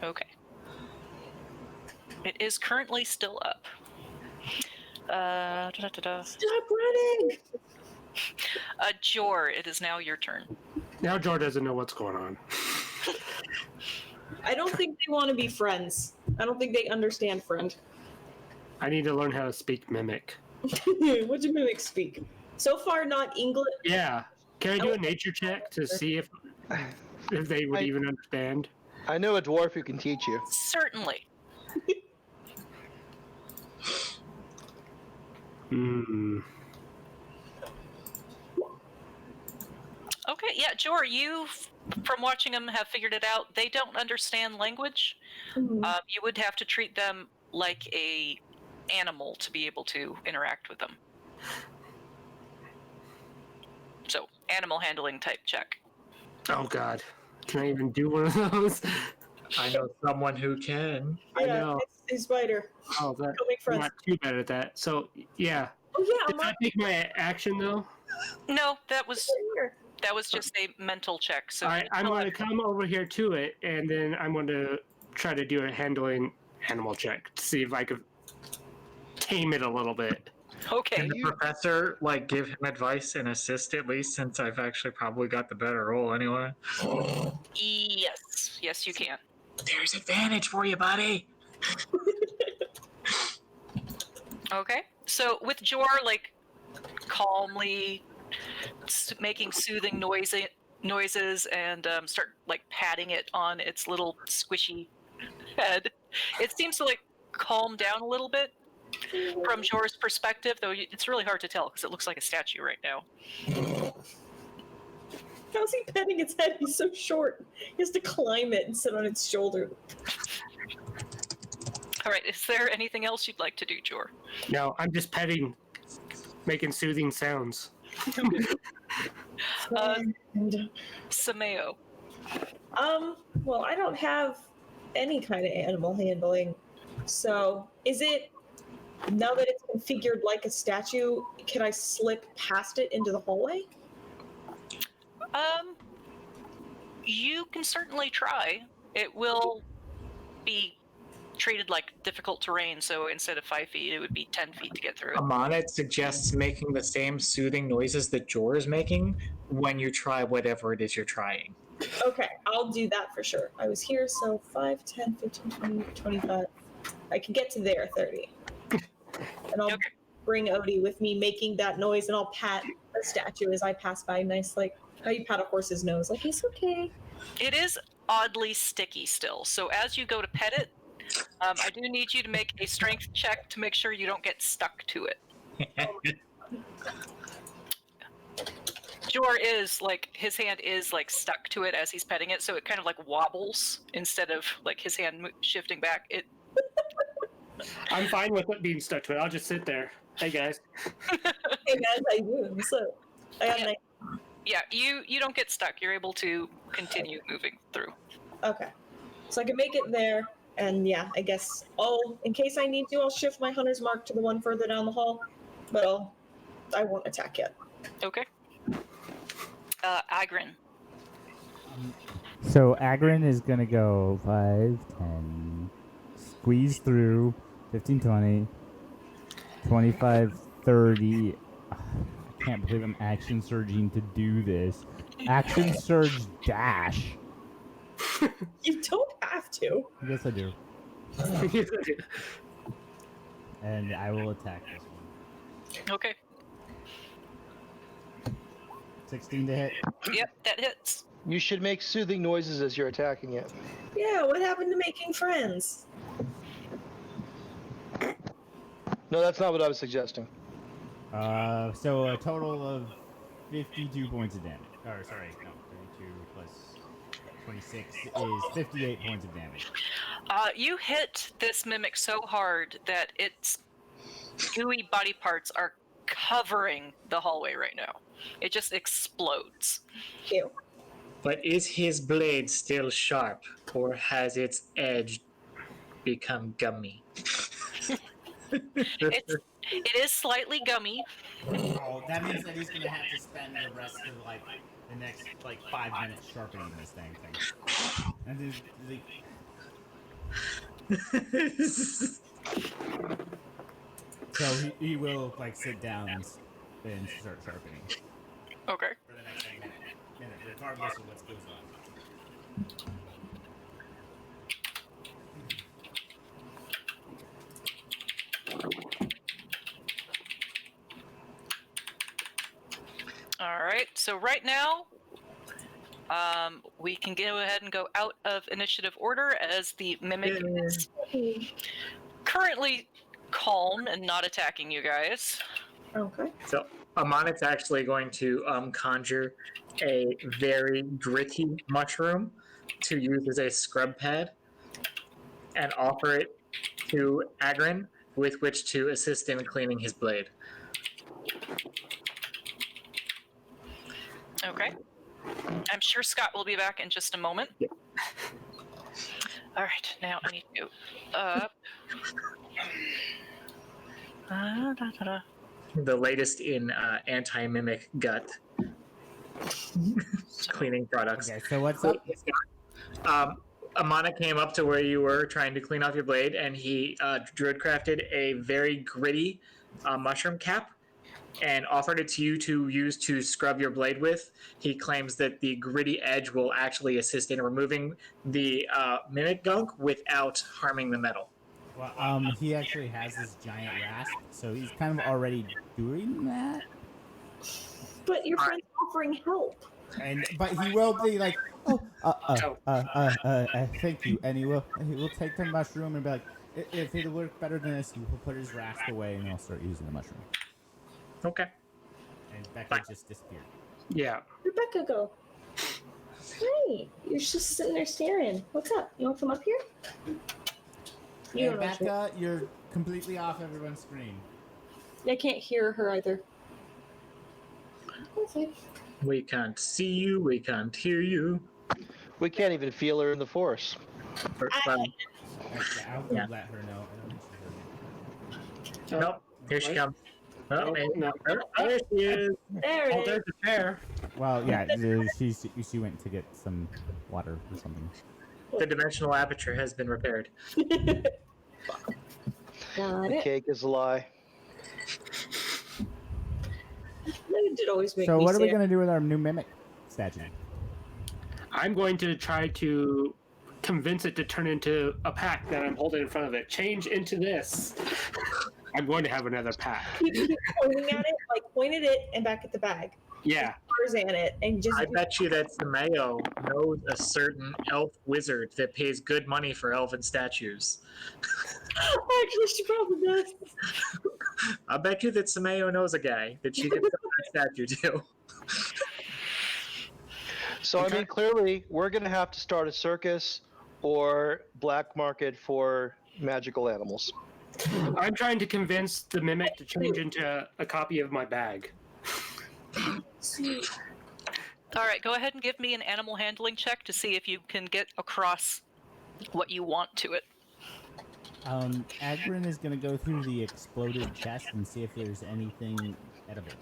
Okay. It is currently still up. Stop running! Jor, it is now your turn. Now Jor doesn't know what's going on. I don't think they want to be friends. I don't think they understand friend. I need to learn how to speak mimic. What do mimics speak? So far, not English. Yeah. Can I do a nature check to see if they would even understand? I know a dwarf who can teach you. Certainly. Okay, yeah, Jor, you, from watching them, have figured it out. They don't understand language. Mhm. You would have to treat them like a animal to be able to interact with them. So, animal handling type check. Oh God. Can I even do one of those? I know someone who can. I Yeah, know. it's a spider. Oh, that, Go make I'm friends. not too bad at that. So, yeah. Oh yeah, Did I take my action, though? No, that was here. just a mental check. So All right, I'm going to come over here to it, and then I'm going to try to do a handling animal check to see if I could tame it a little bit. Okay. Can the professor like give him advice and assist at least, since I've actually probably got the better roll anyway? Yes, you can. There's advantage for you, buddy. Okay. So with Jor, like, calmly making soothing noises and start like patting it on its little squishy head, it seems to like calm down a little bit from Jor's perspective, though it's really hard to tell because it looks like a statue right now. How's he petting its head? He's so short. He has to climb it and sit on its shoulder. All right, is there anything else you'd like to do, Jor? No, I'm just petting, making soothing sounds. And, Sameo. well, I don't have any kind of animal handling. So, is it, now that it's configured like a statue, can I slip past it into the hallway? You can certainly try. It will be treated like difficult terrain, so instead of 5 feet, it would be 10 feet to get through it. Amana suggests making the same soothing noises that Jor is making when you try whatever it is you're trying. Okay, I'll do that for sure. I was here, so 5, 10, 15, 20, 25. I can get to there, 30. And I'll Okay. bring Odie with me making that noise, and I'll pat the statue as I pass by, nice, like how you pat a horse's nose, like, it's okay. It is oddly sticky still, so as you go to pet it, I do need you to make a strength check to make sure you don't get stuck to it. Jor is, like, his hand is, like, stuck to it as he's petting it, so it kind of, like, wobbles instead of, like, his hand shifting back. It. I'm fine with it being stuck to it. I'll just sit there. Hey, guys. Hey guys, how you doing? What's up? I got Yeah. nice. Yeah, you don't get stuck. You're able to continue moving through. Okay. So I can make it there, and yeah, I guess in case I need to, I'll shift my hunter's mark to the one further down the hall, but I won't attack yet. Okay. Agrin. So Agrin is gonna go 5, 10, squeeze through 15, 20, 25, 30. I can't believe I'm action surging to do this. Action surge dash. You don't have to. Yes, I do. And I will attack this one. Okay. 16 to hit. Yep, that hits. You should make soothing noises as you're attacking it. Yeah, what happened to making friends? No, that's not what I was suggesting. So a total of 52 points of damage. Or sorry, no, 32 plus 26 is 58 points of damage. You hit this mimic so hard that its gooey body parts are covering the hallway right now. It just explodes. Ew. But is his blade still sharp, or has its edge become gummy? It is slightly gummy. Oh, that means that he's gonna have to spend the rest of the next 5 minutes sharpening this thing. And so he will sit down and start sharpening Okay. for the next minute, regardless of what goes on. All right. So right now, we can go ahead and go out of initiative order as the mimic is currently calm and not attacking you guys. Okay. So Amanit's actually going to conjure a very gritty mushroom to use as a scrub pad and offer it to Agrin, with which to assist in cleaning his blade. Okay. I'm sure Scott will be back in just a moment. Yeah. All right. Now I need to go up. The latest in anti-mimic gut cleaning products. Okay, so what's up? Amana came up to where you were trying to clean off your blade, and he druid crafted a very gritty mushroom cap and offered it to you to use to scrub your blade with. He claims that the gritty edge will actually assist in removing the mimic gunk without harming the metal. Well, he actually has this giant rasp, so he's kind of already doing that. But your friend's offering help. But he will be like, thank you, and he will take the mushroom and be like, if it'll work better than this, he will put his rasp away and he'll start using the mushroom. Okay. And Becca just disappeared. Yeah. Rebecca, go. Hey, you're just sitting there staring. What's up? You want to come up here? You don't know what Becca, you're completely off everyone's screen. I can't hear her either. Okay. We can't see you. We can't hear you. We can't even feel her in the force. Well, I'll Yeah. let her know. I don't think she heard me. nope. Here she comes. Oh, No, hey. no. There she is. There Oh, it is. there's a chair. Well, yeah, she went to get some water or something. The dimensional aperture has been repaired. Got The it. cake is a lie. That did always make So me what are we sad. gonna do with our new mimic statue? I'm going to try to convince it to turn into a pack that I'm holding in front of it. Change into this. I'm going to have another pack. Keep pointing at it, like point at it and back at the bag. Yeah. Tarzan it and just I bet you that Sameo knows a certain elf wizard that pays good money for elven statues. actually she probably does. I bet you that Sameo knows a guy that she can sell that statue to. So, I mean, clearly, we're going to have to start a circus or black market for magical animals. I'm trying to convince the mimic to change into a copy of my bag. All right, go ahead and give me an animal handling check to see if you can get across what you want to it. Agrin is gonna go through the exploded chest and see if there's anything edible.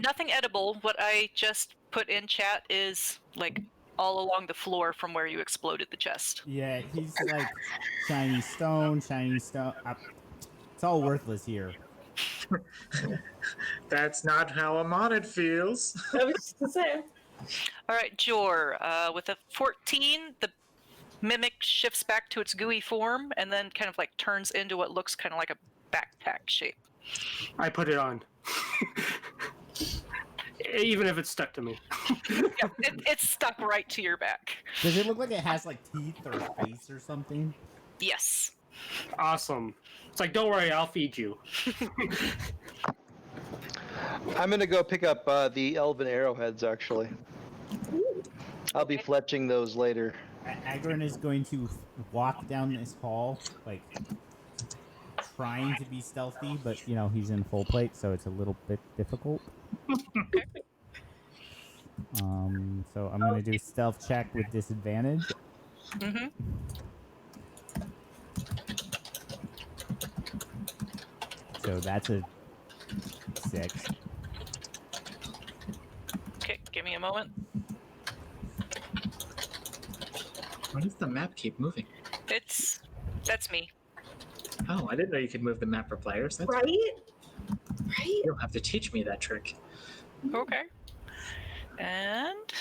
Nothing edible. What I just put in chat is like all along the floor from where you exploded the chest. Yeah, he's like shiny stone. It's all worthless here. That's not how a monet feels. I was just gonna say. All right, Jor, with a 14, the mimic shifts back to its gooey form and then kind of like turns into what looks kind of like a backpack shape. I put it on. Even if it's stuck to me. Yeah, it's stuck right to your back. Does it look like it has like teeth or a face or something? Yes. Awesome. It's like, don't worry, I'll feed you. I'm going to go pick up the elven arrowheads, actually. I'll be fletching those later. Agrin is going to walk down this hall, like trying to be stealthy, but you know he's in full plate, so it's a little bit difficult. So I'm gonna do stealth check with disadvantage. Mm-hmm. So that's a 6. Okay, give me a moment. Why does the map keep moving? That's me. Oh, I didn't know you could move the map for players. That's Right? Right? You don't have to teach me that trick. Okay. And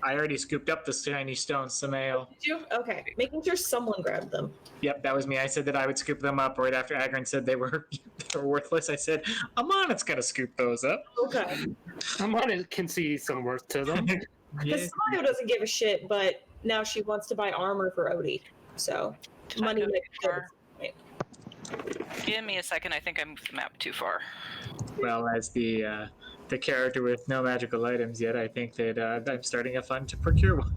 I already scooped up the shiny stones, Sameo. Did you? Okay. Making sure someone grabbed them. Yep, that was me. I said that I would scoop them up right after Agrin said they were worthless. I said, Amonit's gonna scoop those up. Okay. Someone can see some worth to them. Because Sayo doesn't give a shit, but now she wants to buy armor for Odie. So did I money go makes too far? sense. Give me a second. I think I moved the map too far. Well, as the character with no magical items yet, I think that I'm starting a fund to procure one.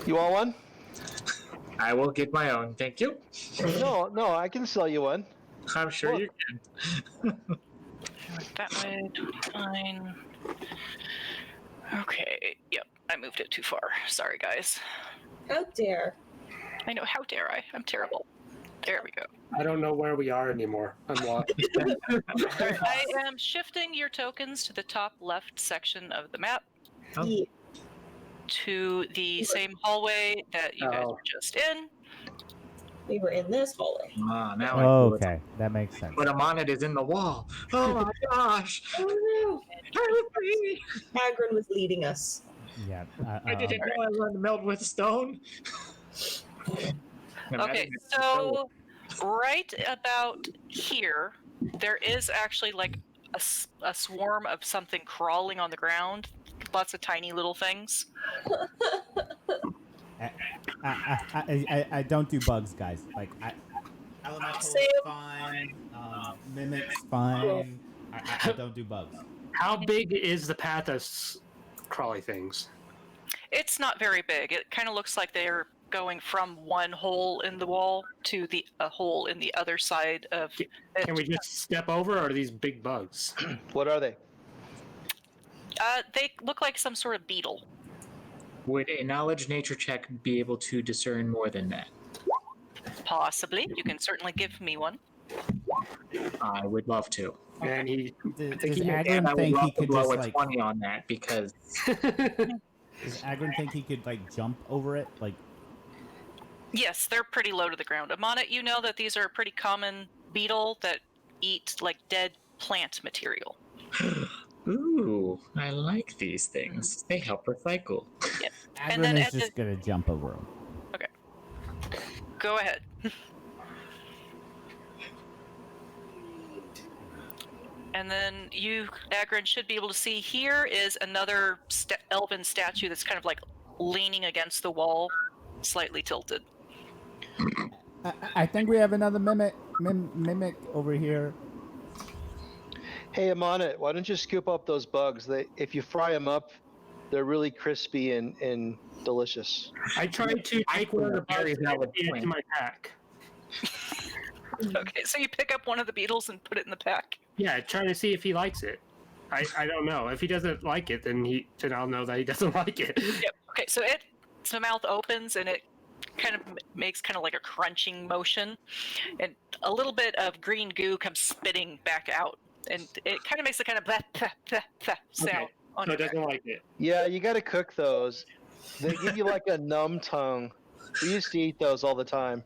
You want one? I will get my own, thank you. No, I can sell you one. I'm sure Look. you can. That way, 29. Okay. Yep, I moved it too far. Sorry, guys. How dare. I know. How dare I? I'm terrible. There we go. I don't know where we are anymore. I'm lost. I am shifting your tokens to the top left section of the map Oh. Yeah. to the same hallway that you guys Oh. were just in. We were in this hallway. Ah, now I know Okay, that makes sense. But Amonit is in the wall. Oh my gosh! Oh no. Help me! Agrin was leading us. Yeah. I didn't know I was going to melt with stone. Okay, so right about here, there is actually like a swarm of something crawling on the ground. Lots of tiny little things. I don't do bugs, guys. Like elemental's Same. fine, mimic's fine. I don't do bugs. How big is the path of crawly things? It's not very big. It kind of looks like they're going from one hole in the wall to a hole in the other side of it. Can we just step over, or are these big bugs? What are they? They look like some sort of beetle. Would a knowledge nature check be able to discern more than that? Possibly. You can certainly give me one. I would love to. And he, Does he- Agron And I would think he love to could blow just a like? 20 on that because Does Agron think he could like jump over it? Like, Yes, they're pretty low to the ground. Amana, you know that these are a pretty common beetle that eat like dead plant material. ooh, I like these things. They help recycle. And Agron then is at just gonna jump over him. Go ahead. And then you, Agron, should be able to see here is another elven statue that's kind of like leaning against the wall, slightly tilted. I think we have another mimic over here. Hey, Amana, why don't you scoop up those bugs? If you fry them up, they're really crispy and delicious. I tried to take one of the Very bugs and valid feed it point. to my pack. Okay, so you pick up one of the beetles and put it in the pack. Yeah, trying to see if he likes it. I don't know. If he doesn't like it, then I'll know that he doesn't like it. Yep. Okay, so its mouth opens and it kind of makes kind of like a crunching motion, and a little bit of green goo comes spitting back out, and it kind of makes a kind of blah, blah, blah, blah sound. Okay, On So your it doesn't back. like it. Yeah, you got to cook those. They give you like a numb tongue. We used to eat those all the time.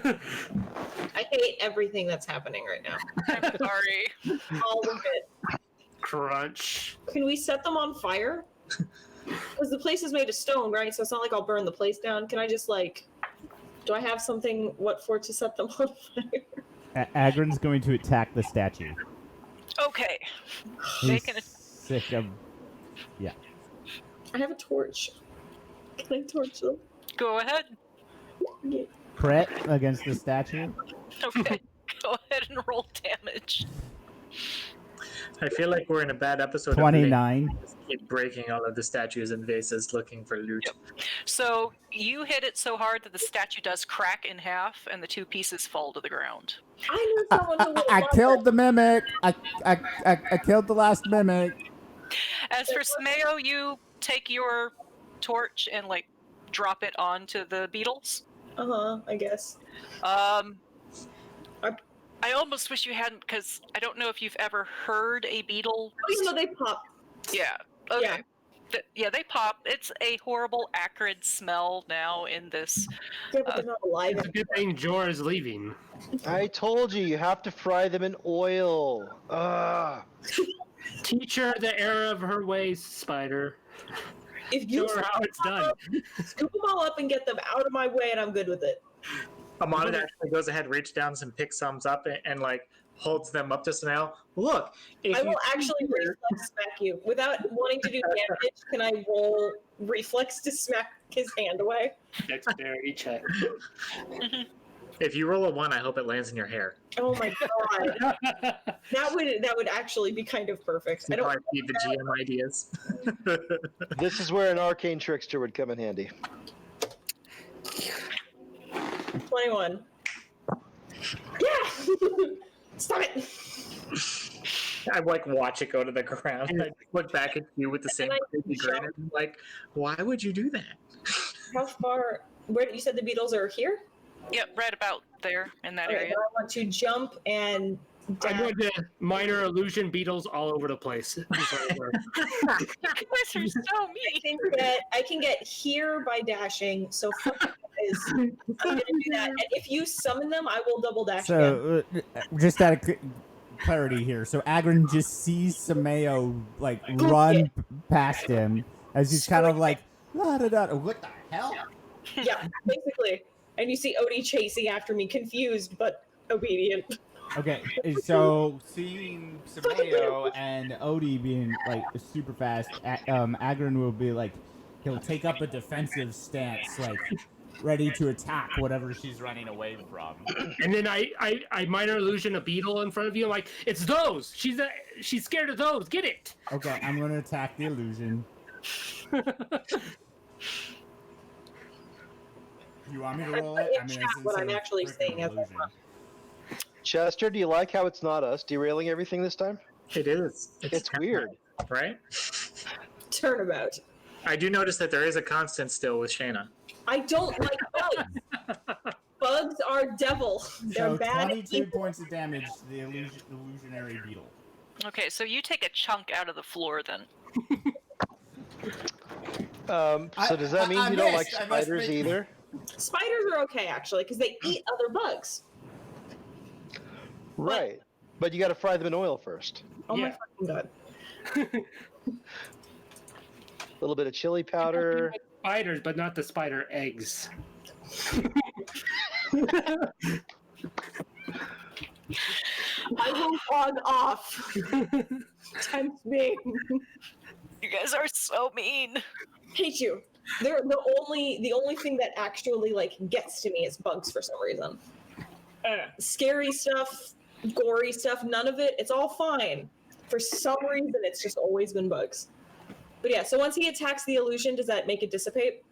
I hate everything that's happening right now. I'm sorry. All of it. Crunch. Can we set them on fire? Because the place is made of stone, right? So it's not like I'll burn the place down. Can I just do I have something to set them on fire? Agron's going to attack the statue. Okay. He's Making a sick of. Yeah. I have a torch. Can I torch them? Go ahead. Crit against the statue. Okay. Go ahead and roll damage. I feel like we're in a bad episode. 29. Just keep breaking all of the statues and vases looking for loot. So you hit it so hard that the statue does crack in half, and the two pieces fall to the ground. I knew someone who would I killed the mimic. I killed the last mimic. As for Sameo, you take your torch and drop it onto the beetles. I guess. I almost wish you hadn't, because I don't know if you've ever heard a beetle. Even though they pop. Yeah. Okay. Yeah, they pop. It's a horrible, acrid smell now in this. Yeah, but they're not alive. It's a good thing Jor is leaving. I told you have to fry them in oil. Teach her the error of her ways, Spider. If you Show her how it's done. scoop them all up and get them out of my way, and I'm good with it. Amana actually goes ahead, reaches down and picks some up and holds them up to Snail. Look, if I will you actually reflex smack you. Without wanting to do damage, can I roll reflex to smack his hand away? Dexterity check. if you roll a 1, I hope it lands in your hair. Oh my god. That would actually be kind of perfect. I I don't feed the GM ideas. This is where an arcane trickster would come in handy. 21. Yeah! Stop it! I watch it go to the ground and I look back at you with the same then I creepy grin jump. and I'm why would you do that? How far? Where you said the beetles are here? Yep, right about there in that Okay, area. then I want to jump and I'm dash. going to minor illusion beetles all over the place. You guys are so mean. I can get here by dashing. So I'm gonna do that. And if you summon them, I will double dash again. So, just out of clarity here. So, Agron just sees Sameo, run past him as he's kind of like, la-da-da. What the hell? Yeah, basically. And you see Odie chasing after me, confused but obedient. Okay, so seeing Sameo and Odie being, super fast, Agron will be he'll take up a defensive stance, ready to attack whatever she's running away from. And then I minor illusion a beetle in front of you. I'm like, it's those. She's scared of those. Get it. Okay, I'm going to attack the illusion. You want me to roll it? I mean, it's what I'm some actually freaking saying as I illusion. run. Chester, do you like how it's not us derailing everything this time? It is. It's weird. Right? Turnabout. I do notice that there is a constant still with Shayna. I don't like bugs. Bugs are devil. They're So bad. 22 points of damage to the illusionary beetle. Okay, so you take a chunk out of the floor then. So does that mean I you don't like missed. I must spiders make- either? Spiders are okay actually because they eat other bugs. Right. But you got to fry them in oil first. Oh my Yeah. fucking god. A little bit of chili powder. Spiders, but not the spider eggs. I will log off. Tempt me. You guys are so mean. Hate you. They're the only thing that actually like gets to me is bugs for some reason. Scary stuff, gory stuff, none of it. It's all fine. For some reason, it's just always been bugs. But yeah, so once he attacks the illusion, does that make it dissipate?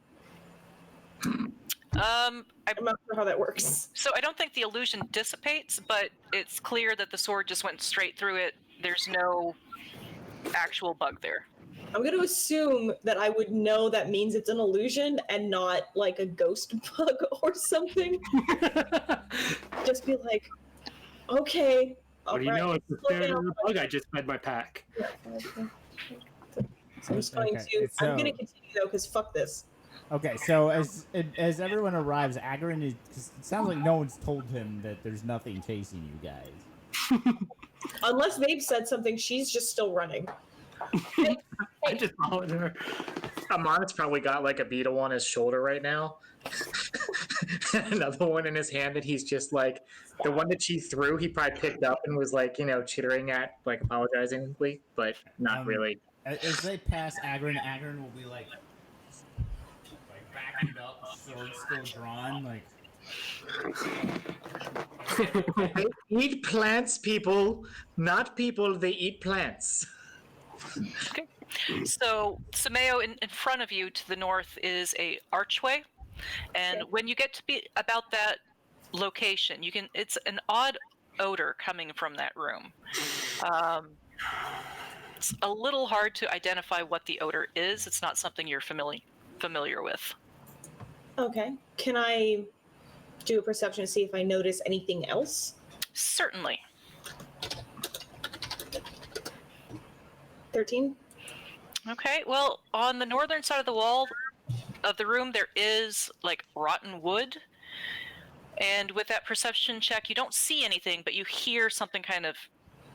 I'm not sure how that works. So I don't think the illusion dissipates, but it's clear that the sword just went straight through it. There's no actual bug there. I'm going to assume that I would know that means it's an illusion and not like a ghost bug or something. Just be like, okay. What do you know? It's the spirit of the bug. I just fed my pack. So I'm just going Okay, to. so- I'm going to continue though, because fuck this. Okay, so as everyone arrives, Agrin is. 'Cause it sounds like no one's told him that there's nothing chasing you guys. Unless they've said something, she's just still running. I just followed her. Amon's probably got like a beetle on his shoulder right now. Another one in his hand that he's just like, the one that she threw, he probably picked up and was like, chittering at, like apologizingly, but not really. As they pass Agrin, Agrin will be like backing up, sword still drawn, like. They eat plants, people. Not people, they eat plants. Okay. So Sameo, in front of you to the north is a archway, and when you get to be about that location, it's an odd odor coming from that room. It's a little hard to identify what the odor is. It's not something you're familiar with. Okay. Can I do a perception to see if I notice anything else? Certainly. 13? Okay, well, on the northern side of the wall of the room, there is like rotten wood. And with that perception check, you don't see anything, but you hear something kind of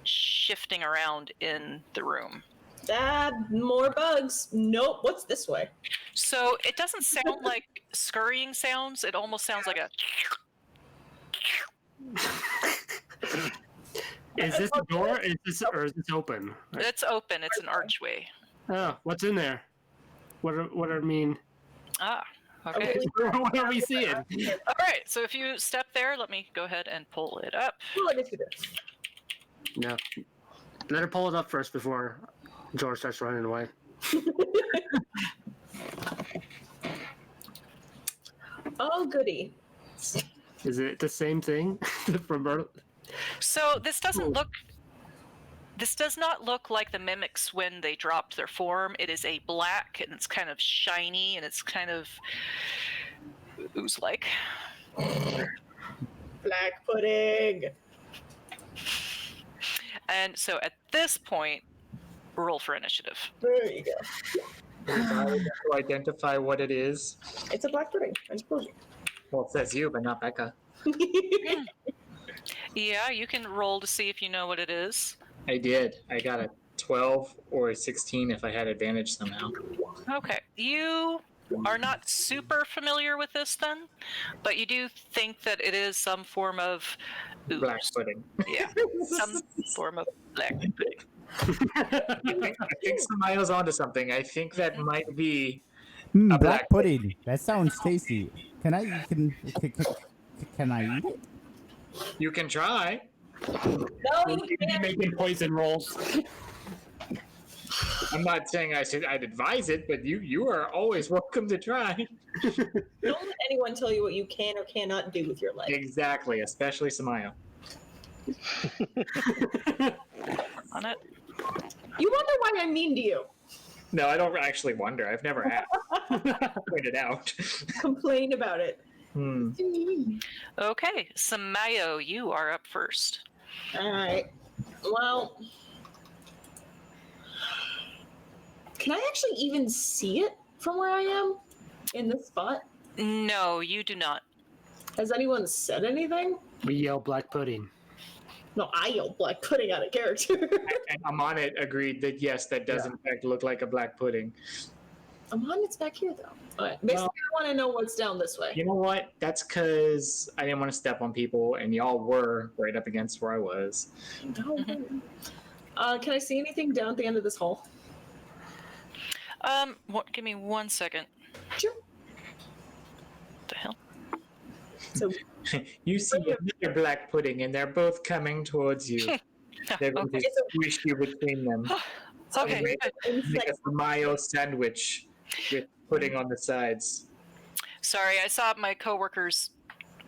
shifting around in the room. More bugs. Nope. What's this way? So it doesn't sound like scurrying sounds. It almost sounds like a. Is this a door? Or is this open? It's open. It's an archway. Oh, what's in there? What are mean? Ah, okay. What are we seeing? All right. So if you step there, let me go ahead and pull it up. Roll initiative. No. Let her pull it up first before George starts running away. Oh, goody. Is it the same thing from Earth? So this doesn't look. This does not look like the mimics when they dropped their form. It is a black, and it's kind of shiny, and it's kind of ooze-like. Black pudding. And so at this point, roll for initiative. There you go. To identify what it is. It's a black pudding. I just told you. Well, it says you, but not Becca. Yeah, you can roll to see if you know what it is. I did. I got a 12 or a 16 if I had advantage somehow. Okay. You are not super familiar with this then, but you do think that it is some form of ooze. Black pudding. Yeah, some form of black pudding. I think Samayo's onto something. I think that might be A Black pudding. That sounds tasty. Can I eat it? You can try. No, you You'd be can't. making poison rolls. I'm not saying I'd advise it, but you are always welcome to try. Don't let anyone tell you what you can or cannot do with your life. Exactly, especially Samayo. On it. You wonder why I'm mean to you. No, I don't actually wonder. I've never asked. Pointed out. Complain about it. Okay, Samayo, you are up first. All right. Well, can I actually even see it from where I am in this spot? No, you do not. Has anyone said anything? We yell black pudding. No, I yelled black pudding out of character. And Amonit agreed that yes, that does in fact look like a black pudding. It's back here though. All right. Basically, I want to know what's down this way. You know what? That's because I didn't want to step on people, and y'all were right up against where I was. Can I see anything down at the end of this hall? Give me 1 second. Sure. What the hell? So You see another black pudding, and they're both coming towards you. They're going Okay. to squish you between them. Okay, Make good. Make a Mayo sandwich with pudding on the sides. Sorry, I saw my coworkers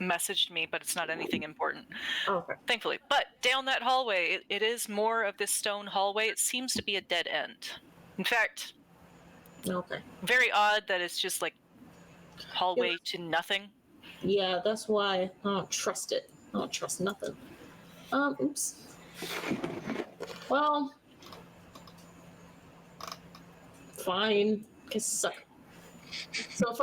messaged me, but it's not anything important, okay. thankfully. But down that hallway, it is more of this stone hallway. It seems to be a dead end. In fact, Okay. very odd that it's just like hallway to nothing. Yeah, that's why I don't trust it. I don't trust nothing. Oops. Well, fine. Guess suck. So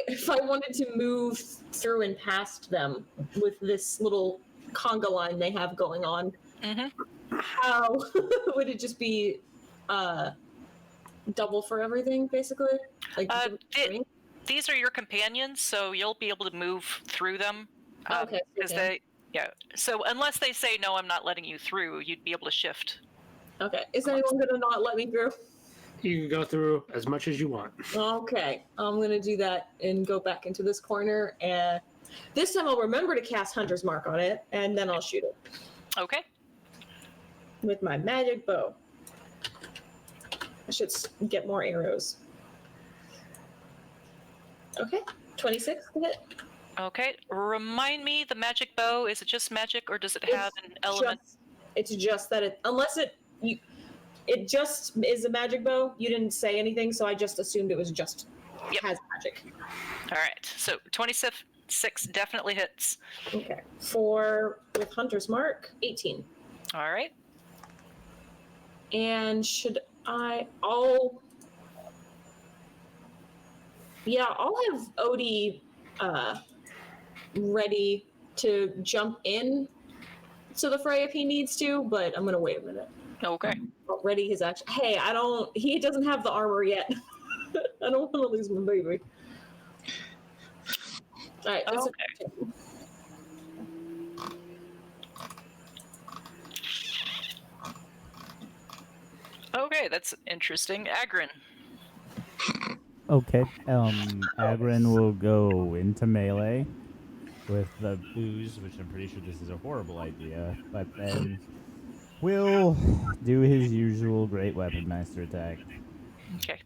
if I wanted to move through and past them with this little conga line they have going on, how would it just be double for everything, basically? Like These are your companions, so you'll be able to move through them. Okay. Because so unless they say, no, I'm not letting you through, you'd be able to shift. Okay. Is anyone gonna not let me through? You can go through as much as you want. Okay. I'm gonna do that and go back into this corner, and this time I'll remember to cast Hunter's Mark on it, and then I'll shoot it Okay. with my magic bow. I should get more arrows. Okay. 26 to hit. Okay. Remind me, the magic bow, is it just magic or does it have an element? It's just that it just is a magic bow. You didn't say anything, so I just assumed it was just has magic. All right. So 26 definitely hits. Okay. With Hunter's Mark, 18. All right. And I'll have Odie ready to jump in to the fray if he needs to, but I'm gonna wait a minute. Okay. I'll ready his action. Hey, he doesn't have the armor yet. I don't want to lose my baby. All right. Okay. Okay, that's interesting. Agrin. Okay. Agrin will go into melee with the ooze, which I'm pretty sure this is a horrible idea, but then will do his usual great weapon master attack. Okay.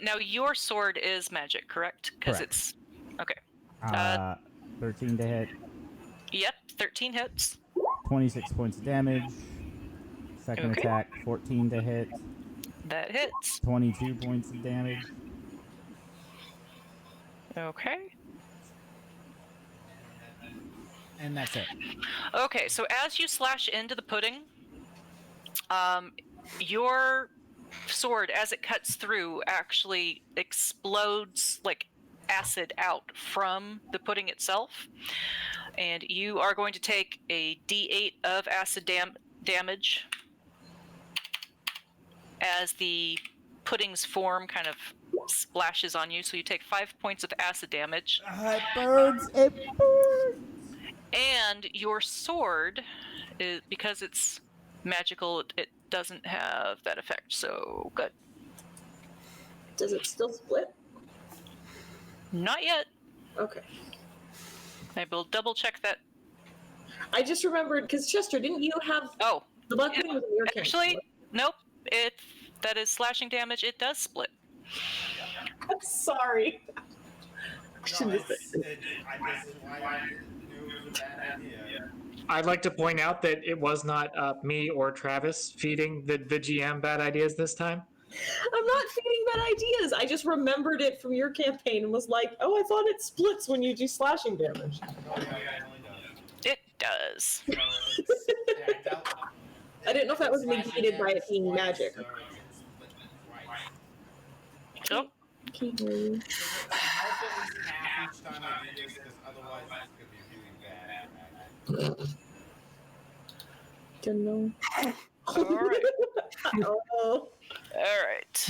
Now your sword is magic, correct? Because Correct. it's okay. 13 to hit. Yep, 13 hits. 26 points of damage. Second Okay. attack, 14 to hit. That hits. 22 points of damage. Okay. And that's it. Okay, so as you slash into the pudding, your sword, as it cuts through, actually explodes like acid out from the pudding itself. And you are going to take a D8 of acid damage as the pudding's form kind of splashes on you. So you take 5 points of acid damage. It burns! It burns! And your sword, because it's magical, it doesn't have that effect. So good. Does it still split? Not yet. Okay. I will double check that. I just remembered because Chester, didn't you have Oh, the bucket was in your camp? actually, nope. That is slashing damage. It does split. Sorry. I'd like to point out that it was not me or Travis feeding the GM bad ideas this time. I'm not feeding bad ideas. I just remembered it from your campaign and was like, oh, I thought it splits when you do slashing damage. It does. I didn't know if that was negated by it being magic. Oh, Don't know. all right. Oh, All right.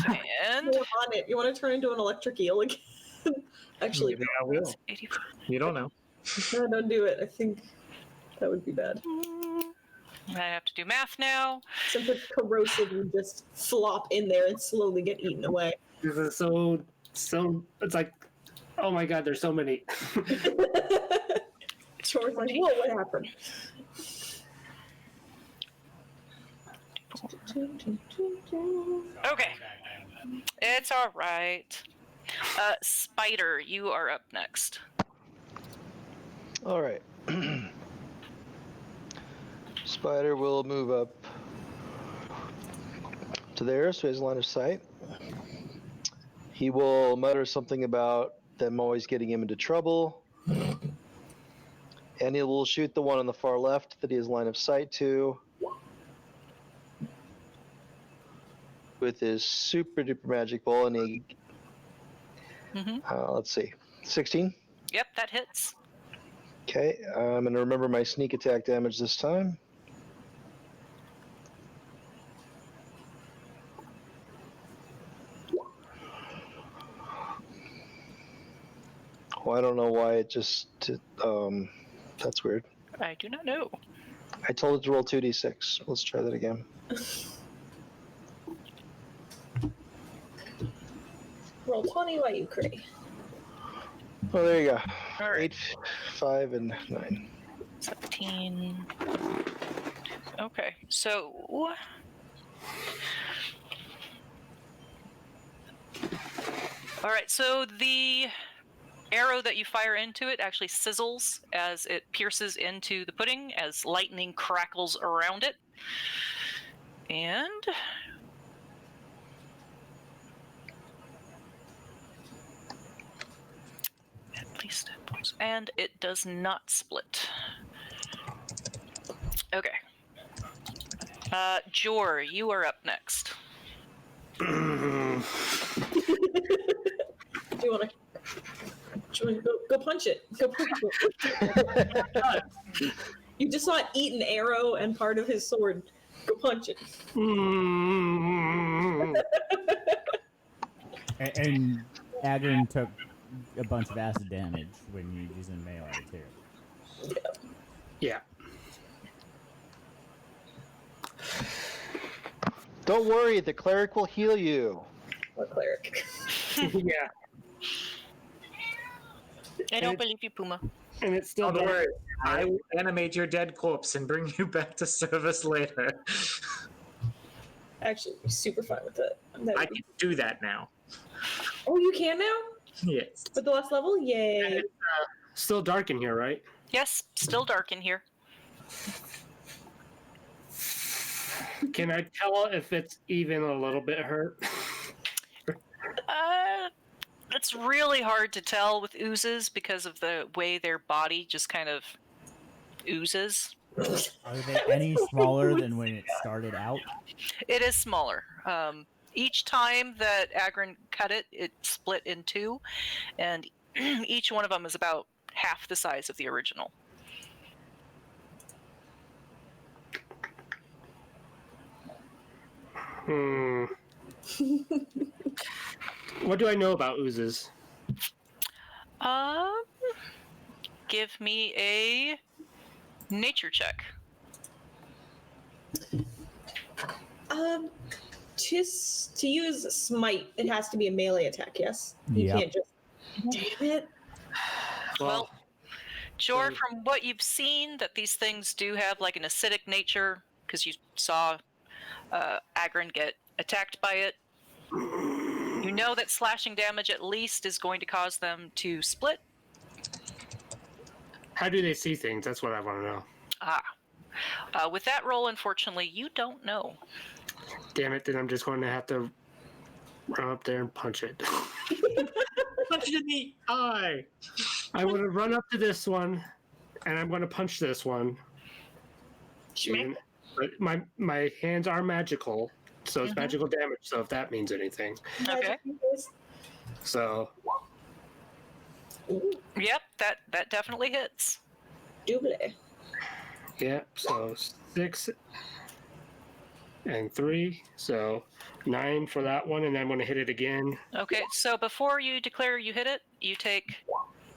And you're on it. You want to turn into an electric eel again? Actually, Maybe I will. 85. You don't know. no, don't do it. I think that would be bad. I have to do math now. Something corrosive would just flop in there and slowly get eaten away. This is so. It's like, oh my god, there's so many. Troy's like, whoa, what happened? Okay. It's all right. Spider, you are up next. All right. Spider will move up to there, so he has line of sight. He will mutter something about them always getting him into trouble. And he will shoot the one on the far left that he has line of sight to with his super duper magic ball. And he, let's see, 16? Yep, that hits. Okay, I'm going to remember my sneak attack damage this time. Well, I don't know why it just, that's weird. I do not know. I told it to roll 2d6. Let's try that again. Roll 20 while you crit. Oh, there you go. All right. 8, 5, and 9. 17. Okay, so. All right, so the arrow that you fire into it actually sizzles as it pierces into the pudding as lightning crackles around it. And at least hit points. And it does not split. Okay. Jor, you are up next. Do you want to go punch it? Go punch it. You just saw it eat an arrow and part of his sword. Go punch it. And Agron took a bunch of acid damage when you use in melee too. Yeah. Don't worry, the cleric will heal you. What cleric? Yeah. I don't believe you, Puma. And it's still Don't worry. dark. I will animate your dead corpse and bring you back to service later. Actually, I'm super fine with it. I can do that now. Oh, you can now? Yes. With the last level? Yay. Still dark in here, right? Yes, still dark in here. Can I tell if it's even a little bit hurt? It's really hard to tell with oozes because of the way their body just kind of oozes. Are they any smaller than when it started out? It is smaller. Each time that Agron cut it, it split in two, and each one of them is about half the size of the original. What do I know about oozes? Give me a nature check. Just to use smite, it has to be a melee attack. Yes. You Yep. can't just. Damn it. Well, Jor, so- from what you've seen, that these things do have like an acidic nature, because you saw Agrin get attacked by it. You know that slashing damage at least is going to cause them to split. how do they see things? That's what I want to know. With that roll, unfortunately, you don't know. Damn it! Then I'm just going to have to run up there and punch it. Punch it in the eye. I want to run up to this one, and I'm going to punch this one. Schmack. But my hands are magical, so it's magical damage. So if that means anything, Okay. so Yep, that definitely hits. Double. yeah, so 6 and 3, so 9 for that one, and then I'm going to hit it again. Okay, so before you declare you hit it, you take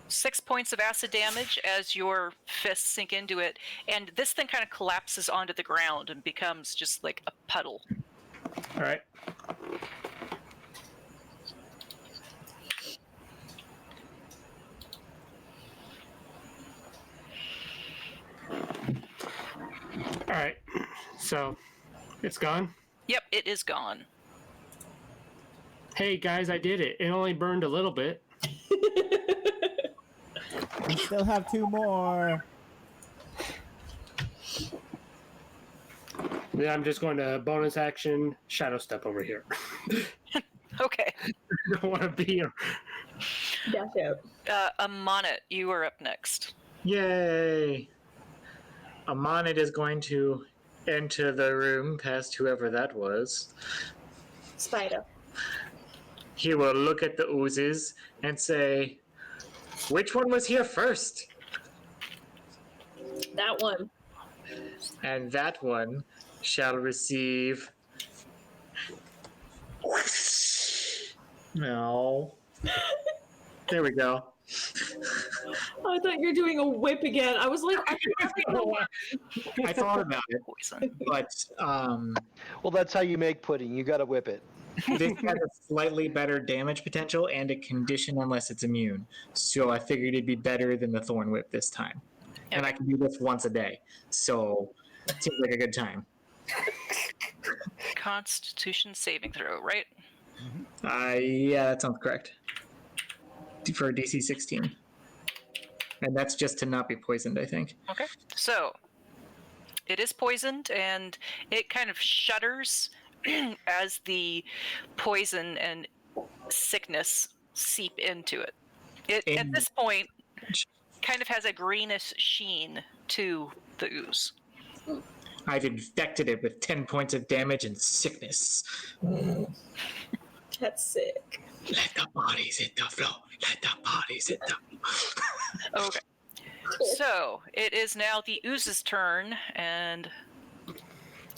6 points of acid damage as your fists sink into it, and this thing kind of collapses onto the ground and becomes just like a puddle. All right. All right, so it's gone. Yep, it is gone. Hey guys, I did it. It only burned a little bit. We still have 2 more. Then I'm just going to bonus action shadow step over here. Okay. I don't want to be a... Dash out. Amonit, you are up next. Yay! Amonit is going to enter the room past whoever that was. Spider. He will look at the oozes and say, which one was here first? That one. And that one shall receive. No. There we go. Oh, I thought you were doing a whip again. I was like, I thought about it, Poison. but Well, that's how you make pudding. You got to whip it. this has a slightly better damage potential and a condition unless it's immune. So I figured it'd be better than the Thorn Whip this time. And I can do this once a day. So it seems like a good time. Constitution saving throw, right? Yeah, that sounds correct. For a DC 16. And that's just to not be poisoned, I think. Okay. So it is poisoned, and it kind of shudders as the poison and sickness seep into it. It at And- this point kind of has a greenish sheen to the ooze. I've infected it with 10 points of damage and sickness. that's sick. Let the bodies hit the floor. Let the bodies hit the Okay. So it is now the ooze's turn, and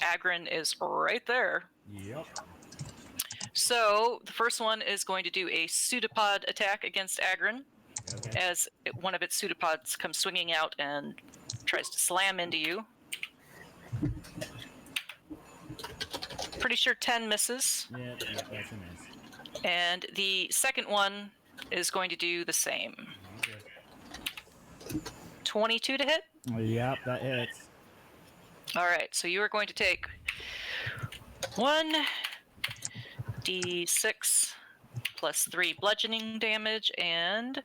Agrin is right there. Yep. So the first one is going to do a pseudopod attack against Agrin, Okay. as one of its pseudopods comes swinging out and tries to slam into you. Pretty sure 10 misses. Yeah, that's a miss. And the second one is going to do the same. Okay. 22 to hit. Yep, that hits. All right, so you are going to take 1d6 plus 3 bludgeoning damage and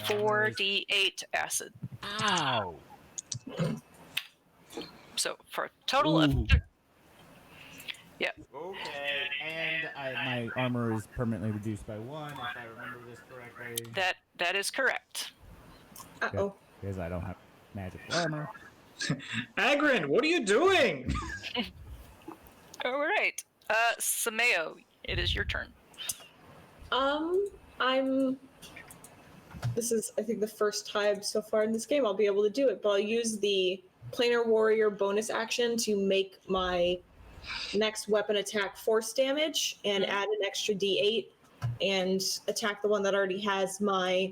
4d8 acid. Ow. So for a total of Ooh. yeah. Okay. And my armor is permanently reduced by 1, if I remember this correctly. That is correct. Uh-oh. Because I don't have magical armor. Agrin, what are you doing? All right. Sameo, it is your turn. This is, I think, the first time so far in this game I'll be able to do it, but I'll use the Planar Warrior bonus action to make my next weapon attack force damage and add an extra d8 and attack the one that already has my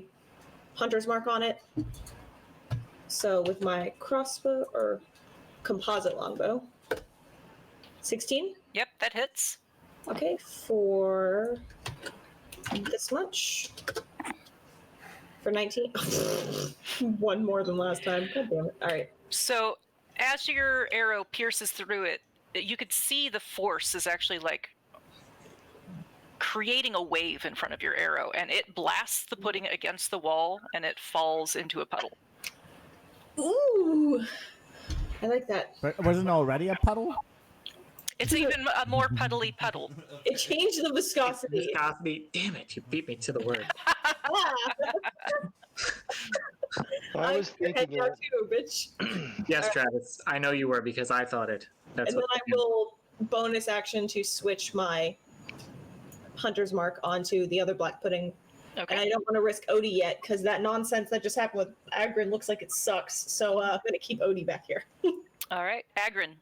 hunter's mark on it. So with my crossbow or composite longbow. 16? Yep, that hits. Okay, for this much. For 19? One more than last time. God damn it. All right. So as your arrow pierces through it, you could see the force is actually like creating a wave in front of your arrow, and it blasts the pudding against the wall, and it falls into a puddle. Ooh. I like that. But wasn't it already a puddle? It's even a more puddly puddle. It changed the viscosity. Viscosity. Damn it! You beat me to the word. I was I'm thinking now it. too, bitch. Yes, Travis. I know you were because I thought it. That's And then what I will bonus action to switch my hunter's mark onto the other black pudding. And I Okay. don't want to risk Odie yet because that nonsense that just happened with Agrin looks like it sucks. So I'm going to keep Odie back here. All right. Agrin.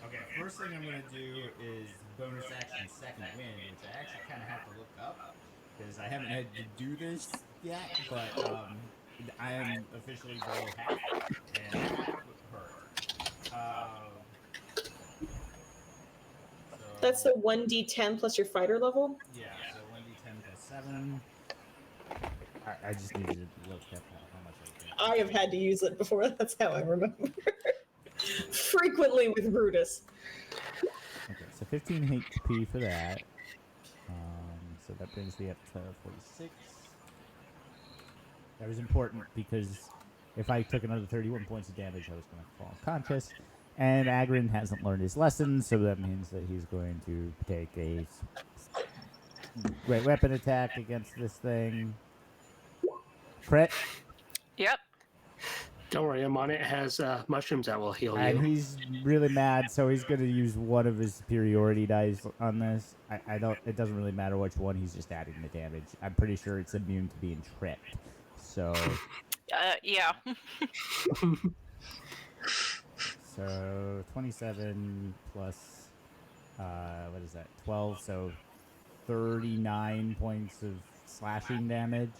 Okay, first thing I'm gonna do is bonus action second wind, which I actually kind of have to look up because I haven't had to do this yet. But I am officially below half, and that would hurt. So, That's the 1d10 plus your fighter level. yeah. So 1d10 plus 7. I just needed to look up how much I can. I have had to use it before. That's how I remember. Frequently with Brutus. Okay, so 15 HP for that. So that brings me up to 46. That was important because if I took another 31 points of damage, I was going to fall unconscious. And Agrin hasn't learned his lesson, so that means that he's going to take a great weapon attack against this thing. Crit. Yep. Don't worry, I'm on it. It has mushrooms that will heal And you. he's really mad, so he's going to use one of his superiority dice on this. I don't. It doesn't really matter which one. He's just adding the damage. I'm pretty sure it's immune to being tripped. So. Yeah. So 27 plus what is that? 12. So 39 points of slashing damage.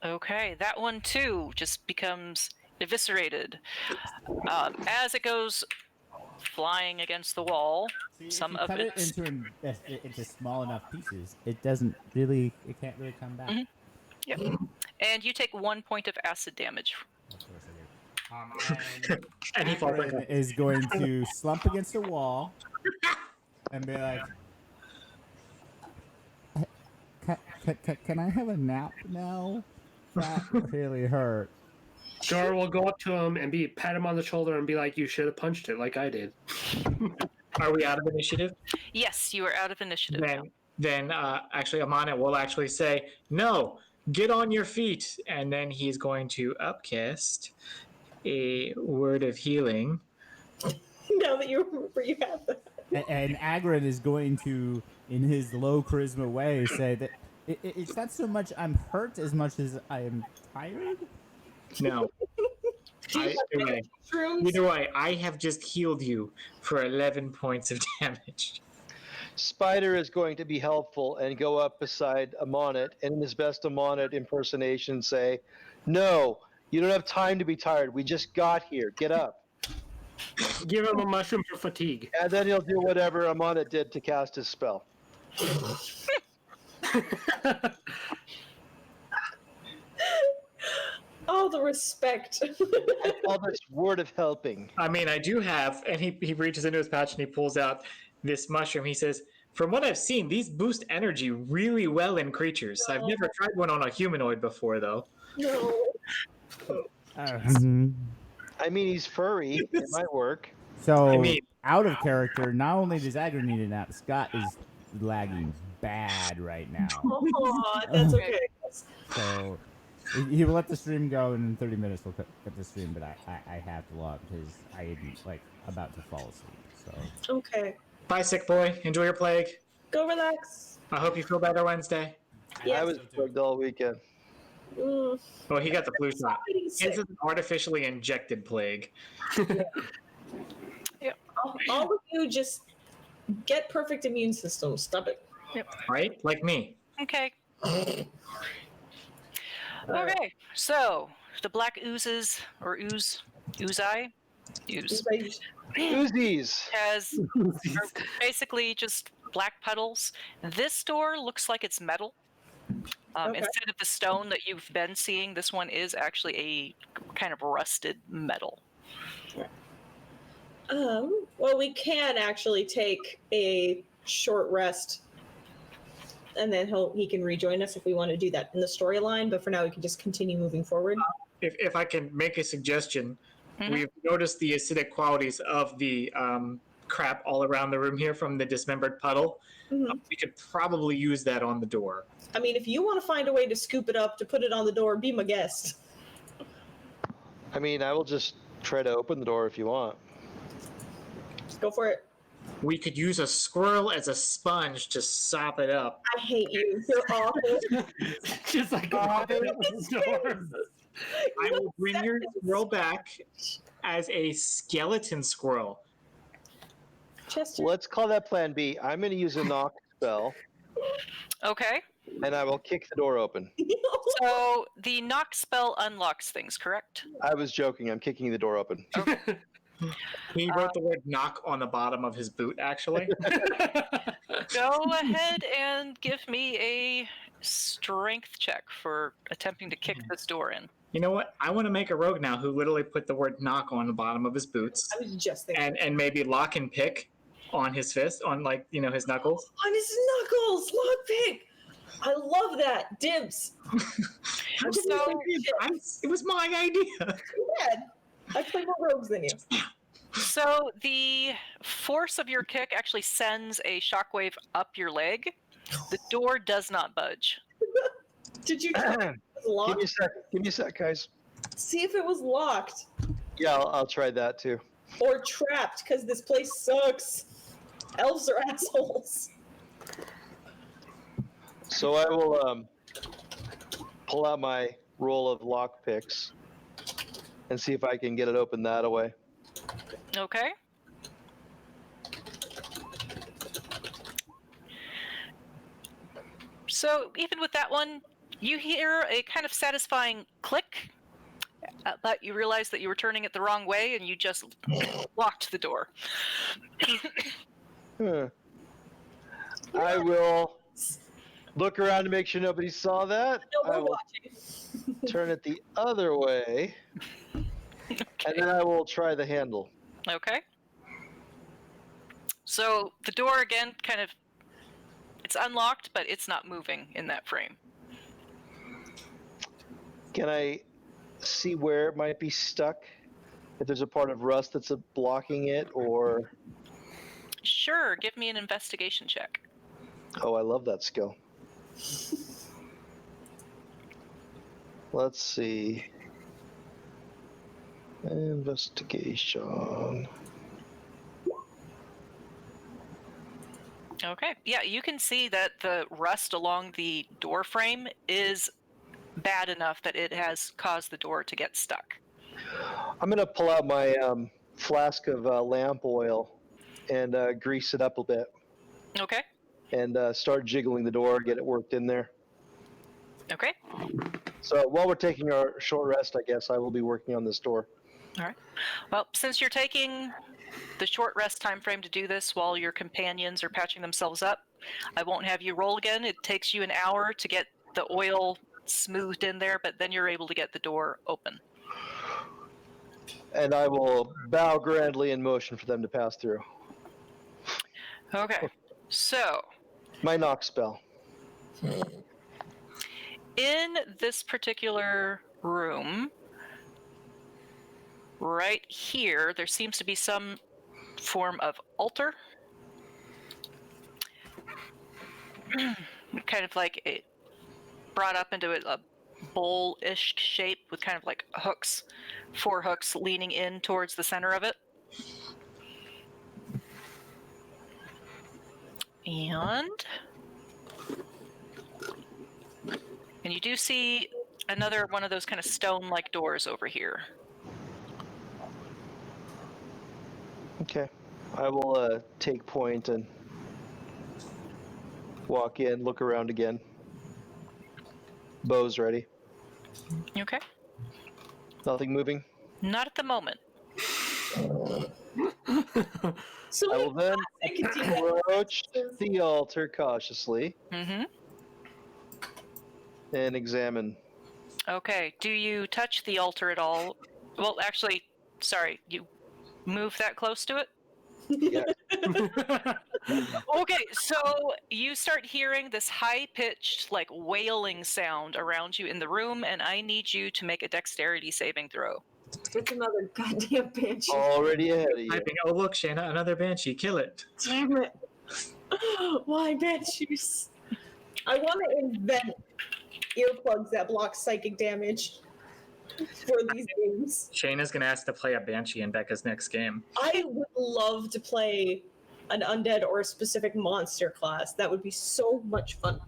Okay. That one too just becomes eviscerated as it goes flying against the wall. See, Some if you of cut its it into small enough pieces, it doesn't really. It can't really come back. Mhm. Yep. And you take 1 point of acid damage. Of course I do. And he falls Akron like is going to slump against a wall and be like, can I have a nap now? That really hurt. Dora will go up to him and pat him on the shoulder and be like, "You should have punched it like I did." Are we out of initiative? Yes, you are out of initiative now. Then actually Amana will actually say, "No, get on your feet," and then he's going to upcast a word of healing. Now that you remember you have that. And Agrin is going to, in his low charisma way, say that it's not so much I'm hurt as much as I am tired. No. Either way, I have just healed you for 11 points of damage. Spider is going to be helpful and go up beside Amonit and in his best Amonit impersonation say, "No, you don't have time to be tired. We just got here. Get up." Give him a mushroom for fatigue. And then he'll do whatever Amonit did to cast his spell. Oh, the respect. I call this word of helping. I mean, I do have, and he reaches into his pouch and he pulls out this mushroom. He says, "From what I've seen, these boost energy really well in creatures. I've never tried one on a humanoid before, though." No. I mean, he's furry. It might work. So, I mean- out of character, not only does Agrin need a nap, Scott is lagging bad right now. Oh, that's okay. So, he will let the stream go, and in 30 minutes we'll cut the stream, but I have to log because I am, about to fall asleep. So, Okay. Bye, sick boy. Enjoy your plague. Go relax. I hope you feel better Wednesday. Yes. I was plagued all weekend. Mm. Oh, he got the flu shot. Getting His sick. is an artificially injected plague. All of you just get perfect immune systems. Stop it. Right? Like me. Okay. Okay. So the black oozes or ooze Uzis. are basically just black puddles. This door looks like it's metal. Okay. Instead of the stone that you've been seeing, this one is actually a kind of rusted metal. Well, we can actually take a short rest, and then he can rejoin us if we want to do that in the storyline. But for now, we can just continue moving forward. If I can make a suggestion, Mhm. we've noticed the acidic qualities of the crap all around the room here from the dismembered puddle. Mhm. We could probably use that on the door. I mean, if you want to find a way to scoop it up to put it on the door, be my guest. I mean, I will just try to open the door if you want. Go for it. We could use a squirrel as a sponge to sop it up. I hate you. You're awful. Just like open up the door. I will bring your squirrel back as a skeleton squirrel. Chester. Let's call that Plan B. I'm going to use a knock spell, Okay. and I will kick the door open. So the knock spell unlocks things, correct? I was joking. I'm kicking the door open. He wrote the word knock on the bottom of his boot, actually. Go ahead and give me a strength check for attempting to kick this door in. You know what? I want to make a rogue now who literally put the word knock on the bottom of his boots. I was just thinking. And maybe lock and pick on his fist, on his knuckles. On his knuckles, lockpick. I love that. Dibs. It was my idea. Bad. I play more rogues than you. So the force of your kick actually sends a shockwave up your leg. The door does not budge. Did you try if it was Give locked? me a sec. Give me a sec, guys. See if it was locked Yeah, I'll try that too. or trapped, because this place sucks. Elves are assholes. So I will pull out my roll of lock picks and see if I can get it open that way. Okay. So even with that one, you hear a kind of satisfying click, but you realize that you were turning it the wrong way and you just locked the door. I will look around to make sure nobody saw that. No, I we're will watching. turn it the other way, and then I will try the handle. Okay. So the door again it's unlocked, but it's not moving in that frame. Can I see where it might be stuck? If there's a part of rust that's blocking it, or... Sure, give me an investigation check. Oh, I love that skill. Let's see. Investigation. Okay. Yeah, you can see that the rust along the door frame is bad enough that it has caused the door to get stuck. I'm going to pull out my flask of lamp oil and grease it up a bit Okay. and start jiggling the door, get it worked in there. Okay. So while we're taking our short rest, I guess I will be working on this door. All right. Well, since you're taking the short rest time frame to do this while your companions are patching themselves up, I won't have you roll again. It takes you an hour to get the oil smoothed in there, but then you're able to get the door open. And I will bow grandly in motion for them to pass through. Okay. So, My knock spell. in this particular room, right here, there seems to be some form of altar. Kind of like a brought up into a bowl-ish shape with kind of like hooks, 4 hooks leaning in towards the center of it. And you do see another one of those kind of stone-like doors over here. Okay. I will take point and walk in, look around again. Bow's ready. Okay. Nothing moving. Not at the moment. So I will then I can do that. approach the altar cautiously Mm-hmm. and examine. Okay. Do you touch the altar at all? Well, actually, sorry. You move that close to it? Yeah. Okay, so you start hearing this high-pitched, like wailing sound around you in the room, and I need you to make a dexterity saving throw. It's another goddamn banshee. Already ahead of you. Typing, oh look, Shayna, another banshee, kill it. Damn it. Why banshees? I want to invent earplugs that block psychic damage for these games. Shayna's gonna ask to play a banshee in Becca's next game. I would love to play an undead or a specific monster class. That would be so much fun.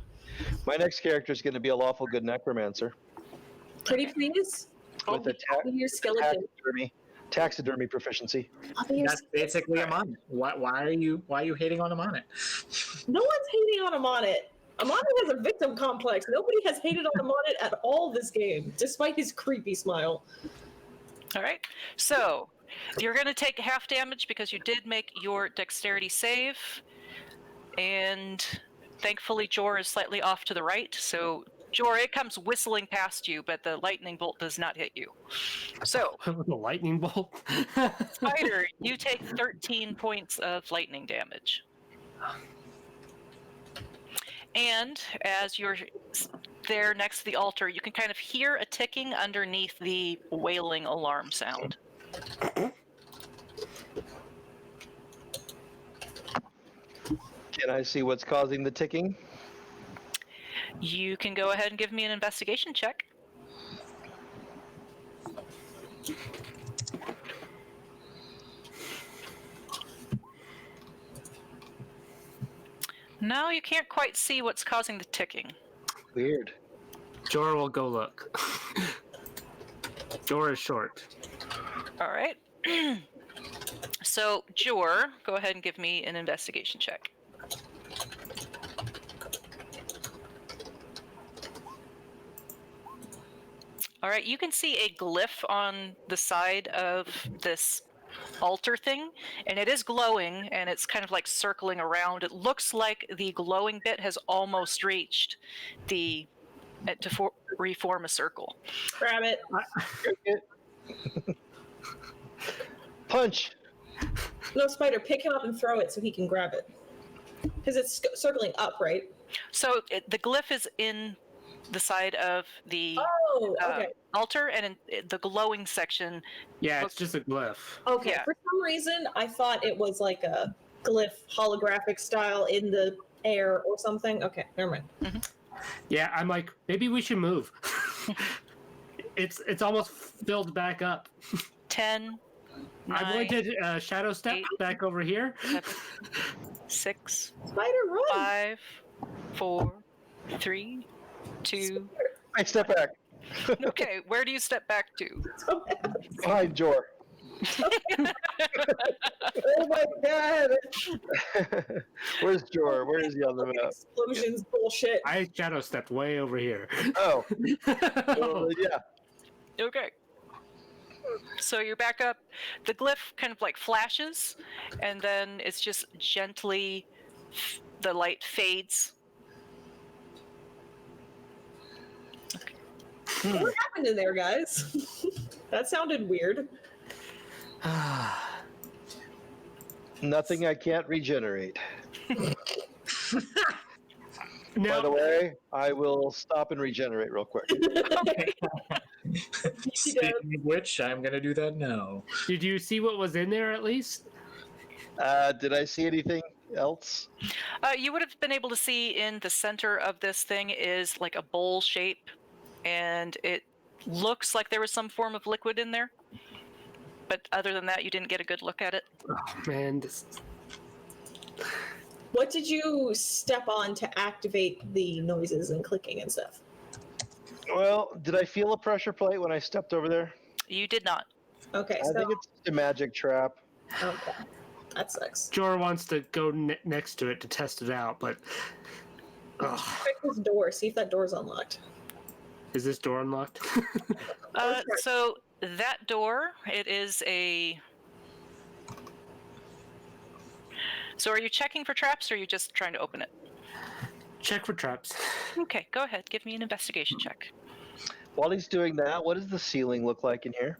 My next character is going to be a lawful good necromancer Pretty please? I'll with be your skeleton. taxidermy proficiency. I'll be your That's basically a Amonit. Why are you hating on Amonit? No one's hating on Amonit. Amonit has a victim complex. Nobody has hated on Amonit at all this game, despite his creepy smile. All right. So you're going to take half damage because you did make your dexterity save. And thankfully, Jor is slightly off to the right. So, Jor, it comes whistling past you, but the lightning bolt does not hit you. So, The lightning bolt. Spider, you take 13 points of lightning damage. And as you're there next to the altar, you can kind of hear a ticking underneath the wailing alarm sound. Can I see what's causing the ticking? You can go ahead and give me an investigation check. No, you can't quite see what's causing the ticking. Weird. Jor will go look. Jor is short. All right. So, Jor, go ahead and give me an investigation check. All right, you can see a glyph on the side of this altar thing, and it is glowing, and it's kind of like circling around. It looks like the glowing bit has almost reached the reform a circle. Grab it. Punch. No, Spider, pick him up and throw it so he can grab it. Because it's circling up, right? So the glyph is in the side of the Oh, okay. altar, and in the glowing section. Yeah, it's just a glyph. Okay, Yeah. for some reason, I thought it was like a glyph holographic style in the air or something. Okay, never mind. Yeah, I'm like, maybe we should move. It's almost filled back up. 10, 9, I'm going to shadow step 8, back over here. 7, 6, Spider, run! 5, 4, 3, 2. I step back. Okay, where do you step back to? Behind Jor. Oh my god! Where's Jor? Where is he on the map? Explosions bullshit. I shadow stepped way over here. Oh. Well, yeah. Okay. So you're back up. The glyph kind of like flashes, and then it's just gently, the light fades. What happened in there, guys? That sounded weird. Nothing I can't regenerate. By Now, the way, I will stop and regenerate real quick. Speaking of which, I'm gonna do that now. did you see what was in there at least? Did I see anything else? You would have been able to see in the center of this thing is like a bowl shape, and it looks like there was some form of liquid in there. But other than that, you didn't get a good look at it. Oh, man, What did you step on to activate the noises and clicking and stuff? Well, did I feel a pressure plate when I stepped over there? You did not. Okay, I so think it's just a magic trap. okay, that sucks. Jor wants to go next to it to test it out, but Check this door. See if that door's unlocked. is this door unlocked? So that door, it is a... So are you checking for traps, or are you just trying to open it? check for traps. Okay, go ahead. Give me an investigation check. While he's doing that, what does the ceiling look like in here?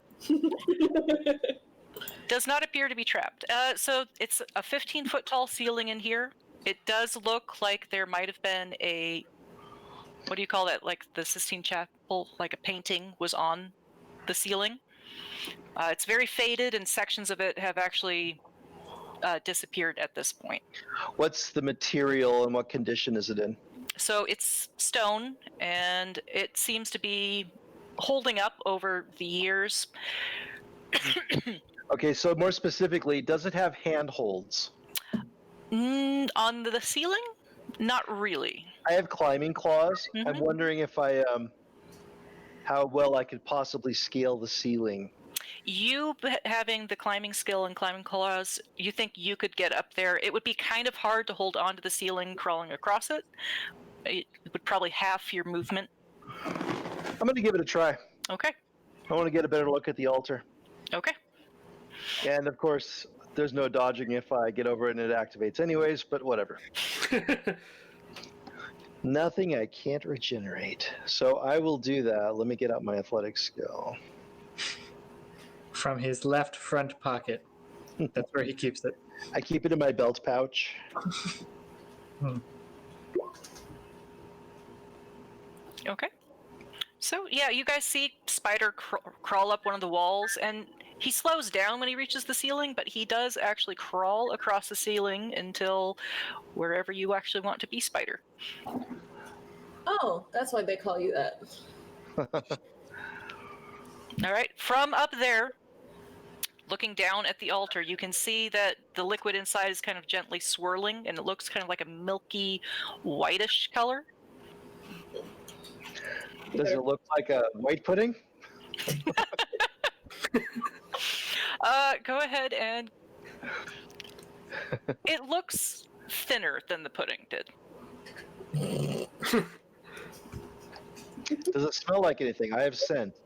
Does not appear to be trapped. So it's a 15-foot tall ceiling in here. It does look like there might have been a, what do you call that? Like the Sistine Chapel, like a painting was on the ceiling. It's very faded, and sections of it have actually disappeared at this point. What's the material and what condition is it in? So it's stone, and it seems to be holding up over the years. Okay, so more specifically, does it have handholds? On the ceiling? Not really. I have climbing claws. I'm Mhm. wondering if how well I could possibly scale the ceiling. You having the climbing skill and climbing claws, you think you could get up there. It would be kind of hard to hold onto the ceiling crawling across it. It would probably half your movement. I'm going to give it a try. Okay. I want to get a better look at the altar. Okay. And of course, there's no dodging if I get over it and it activates anyways, but whatever. Nothing I can't regenerate. So I will do that. Let me get out my athletic skill. From his left front pocket. That's where he keeps it. I keep it in my belt pouch. Okay. So, yeah, you guys see Spider crawl up one of the walls, and he slows down when he reaches the ceiling, but he does actually crawl across the ceiling until wherever you actually want to be, Spider. Oh, that's why they call you that. All right. From up there, looking down at the altar, you can see that the liquid inside is kind of gently swirling, and it looks kind of like a milky, whitish color. Does it look like a white pudding? Go ahead and... It looks thinner than the pudding did. Does it smell like anything? I have scent.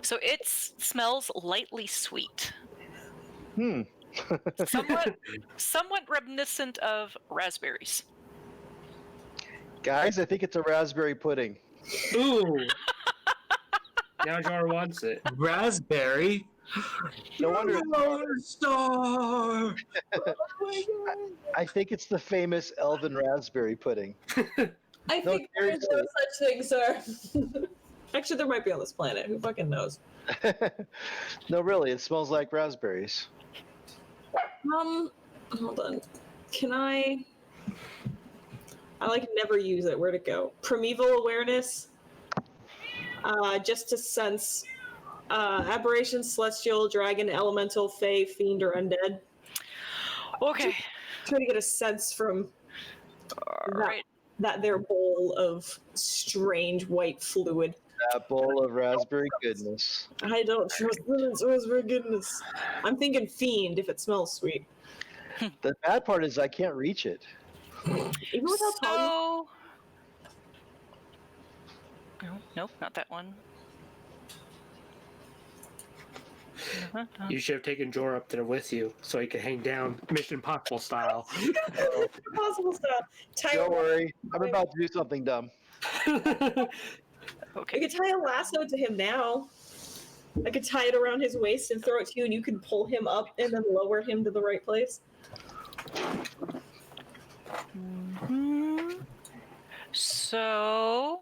So it smells lightly sweet. Hmm. Somewhat reminiscent of raspberries. Guys, I think it's a raspberry pudding. Ooh. Now Jar wants it. Raspberry? No wonder. Lone Star! I think it's the famous Elven raspberry pudding. I No, think there is no seriously. such thing, sir. Actually, there might be on this planet. Who fucking knows? No, really, it smells like raspberries. Hold on. Can I like never use it. Where'd it go? Primeval awareness. Just to sense aberration, celestial, dragon, elemental, fae, fiend, or undead. Okay. Try to get a sense from Right. that their bowl of strange white fluid. That bowl of raspberry goodness. I don't trust limits, raspberry goodness. I'm thinking fiend if it smells sweet. The bad part is I can't reach it. Even without tongue. So... Nope, not that one. You should have taken Jor up there with you so he could hang down Mission Impossible style. Impossible style. Don't worry, I'm about to do something dumb. Okay. I could tie a lasso to him now. I could tie it around his waist and throw it to you, and you can pull him up and then lower him to the right place. So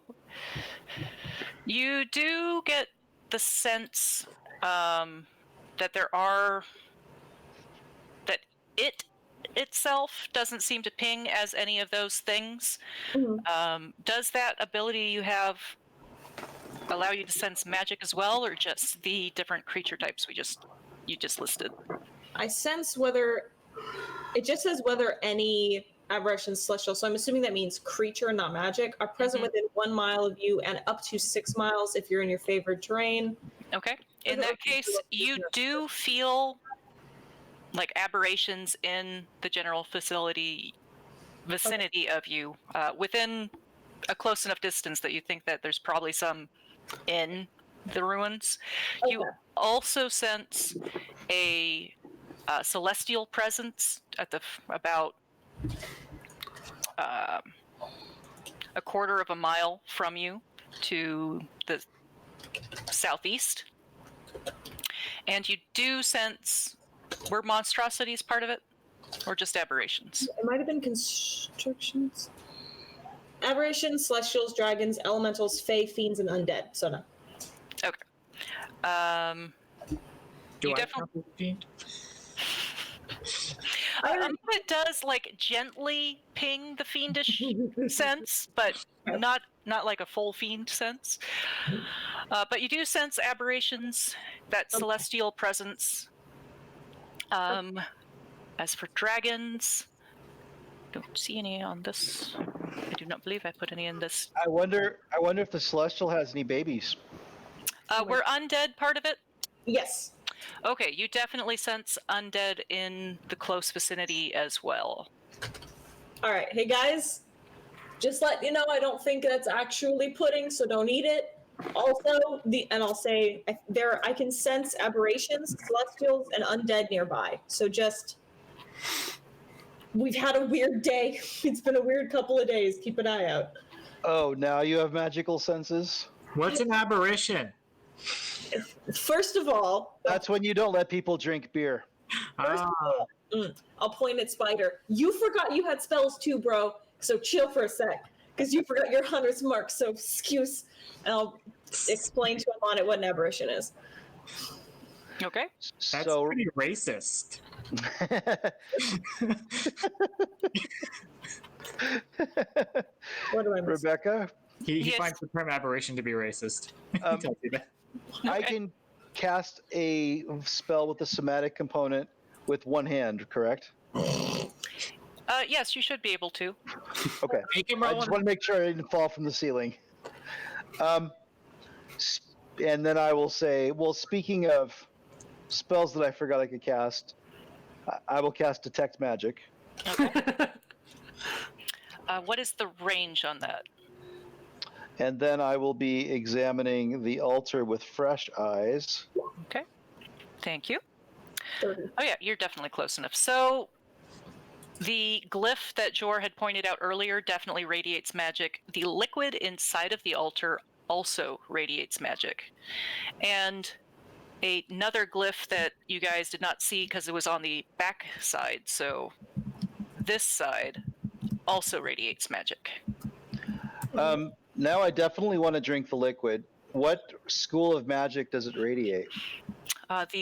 you do get the sense that that it itself doesn't seem to ping as any of those things. Mhm. Does that ability you have allow you to sense magic as well, or just the different creature types you just listed? I sense whether it just says whether any aberration celestial, so I'm assuming that means creature, not magic, are present within 1 mile of you and up to 6 miles if you're in your favored terrain. Okay. In that case, you do feel like aberrations in the general vicinity of you, within a close enough distance that you think that there's probably some in the ruins. You Okay. also sense a celestial presence at the about a quarter of a mile from you to the southeast. And you do sense, were monstrosities part of it? Or just aberrations? It might have been constrictions. Aberrations, celestials, dragons, elementals, fae, fiends, and undead. So no. Okay. Do You I definitely- count as a fiend? It does like gently ping the fiendish sense, but not like a full fiend sense. But you do sense aberrations, that celestial presence. As for dragons, don't see any on this. I do not believe I put any in this. I wonder if the celestial has any babies. Were undead part of it? Yes. Okay, you definitely sense undead in the close vicinity as well. All right. Hey guys, just let you know, I don't think that's actually pudding, so don't eat it. Also, and I'll say I can sense aberrations, celestials, and undead nearby. So just, we've had a weird day. It's been a weird couple of days. Keep an eye out. Oh, now you have magical senses? What's an aberration? First of all, That's when you don't let people drink beer. I'll point at Spider. You forgot you had spells too, bro. So chill for a sec, because you forgot your hunter's mark. So excuse, and I'll explain to him on it what an aberration is. Okay. That's So pretty racist. What do I miss? Rebecca, He Yes. finds the term aberration to be racist. He Um, tells you that. I Okay. can cast a spell with a somatic component with one hand, correct? Yes, you should be able to. Okay. Make him I roll just an- want to make sure I didn't fall from the ceiling. And then I will say, well, speaking of spells that I forgot I could cast, I will cast Detect Magic. What is the range on that? And then I will be examining the altar with fresh eyes. Okay. Thank you. 30. Oh yeah, you're definitely close enough. So the glyph that Jor had pointed out earlier definitely radiates magic. The liquid inside of the altar also radiates magic. And another glyph that you guys did not see because it was on the back side, so this side also radiates magic. Now I definitely want to drink the liquid. What school of magic does it radiate? Let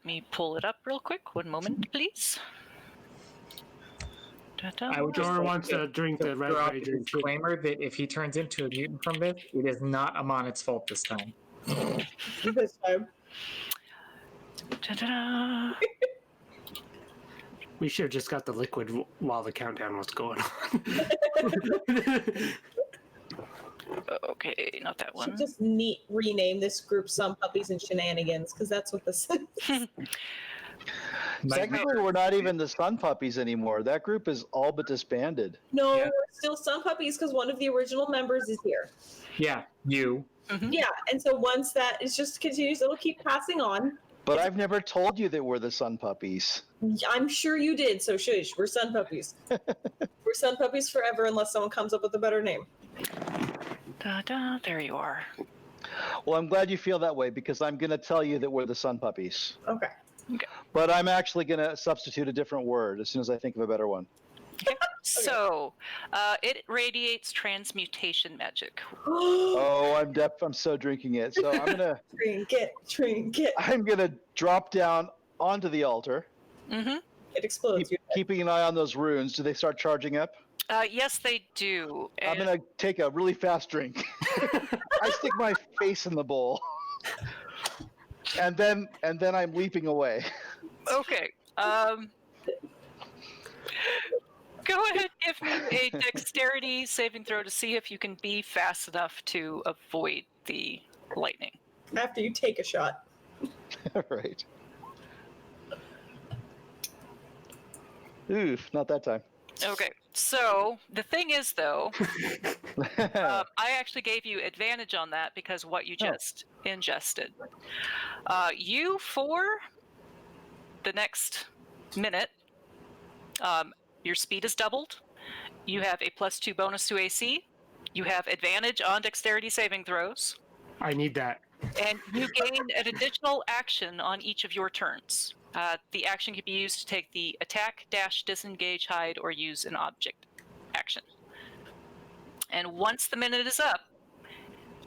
me pull it up real quick. One moment, please. I would just Jor like wants to drink the red throw out rage the disclaimer that if he turns into a mutant from this, it is not Amonit's fault this time. This time. Ta-da-da. We should have just got the liquid while the countdown was going on. Okay, not that Should one. just rename this group Sun Puppies and Shenanigans, because that's what this is. Technically, we're not even the Sun Puppies anymore. That group is all but disbanded. No, Yeah. we're still Sun Puppies because one of the original members is here. Yeah, you. Mhm. Yeah, and so once that is just continues, it'll keep passing on. But I've never told you that we're the Sun Puppies. I'm sure you did, so shush. We're Sun Puppies. We're Sun Puppies forever unless someone comes up with a better name. Da-da, there you are. Well, I'm glad you feel that way because I'm going to tell you that we're the Sun Puppies. Okay. But I'm actually going to substitute a different word as soon as I think of a better one. So, it radiates transmutation magic. Oh, I'm so drinking it. So Trinket. I'm gonna drop down onto the altar, Mm-hmm. It explodes. keeping an eye on those runes. Do they start charging up? Yes, they do. I'm And- gonna take a really fast drink. I stick my face in the bowl, and then I'm leaping away. Okay. Go ahead, give me a dexterity saving throw to see if you can be fast enough to avoid the lightning. After you take a shot. Right. Oof, not that time. Okay, so the thing is, though, I actually gave you advantage on that because what you just ingested. You, for the next minute, your speed is doubled, You have a +2 bonus to AC. You have advantage on dexterity saving throws. I need that. And you gain an additional action on each of your turns. The action can be used to take the attack, dash, disengage, hide, or use an object action. And once the minute is up,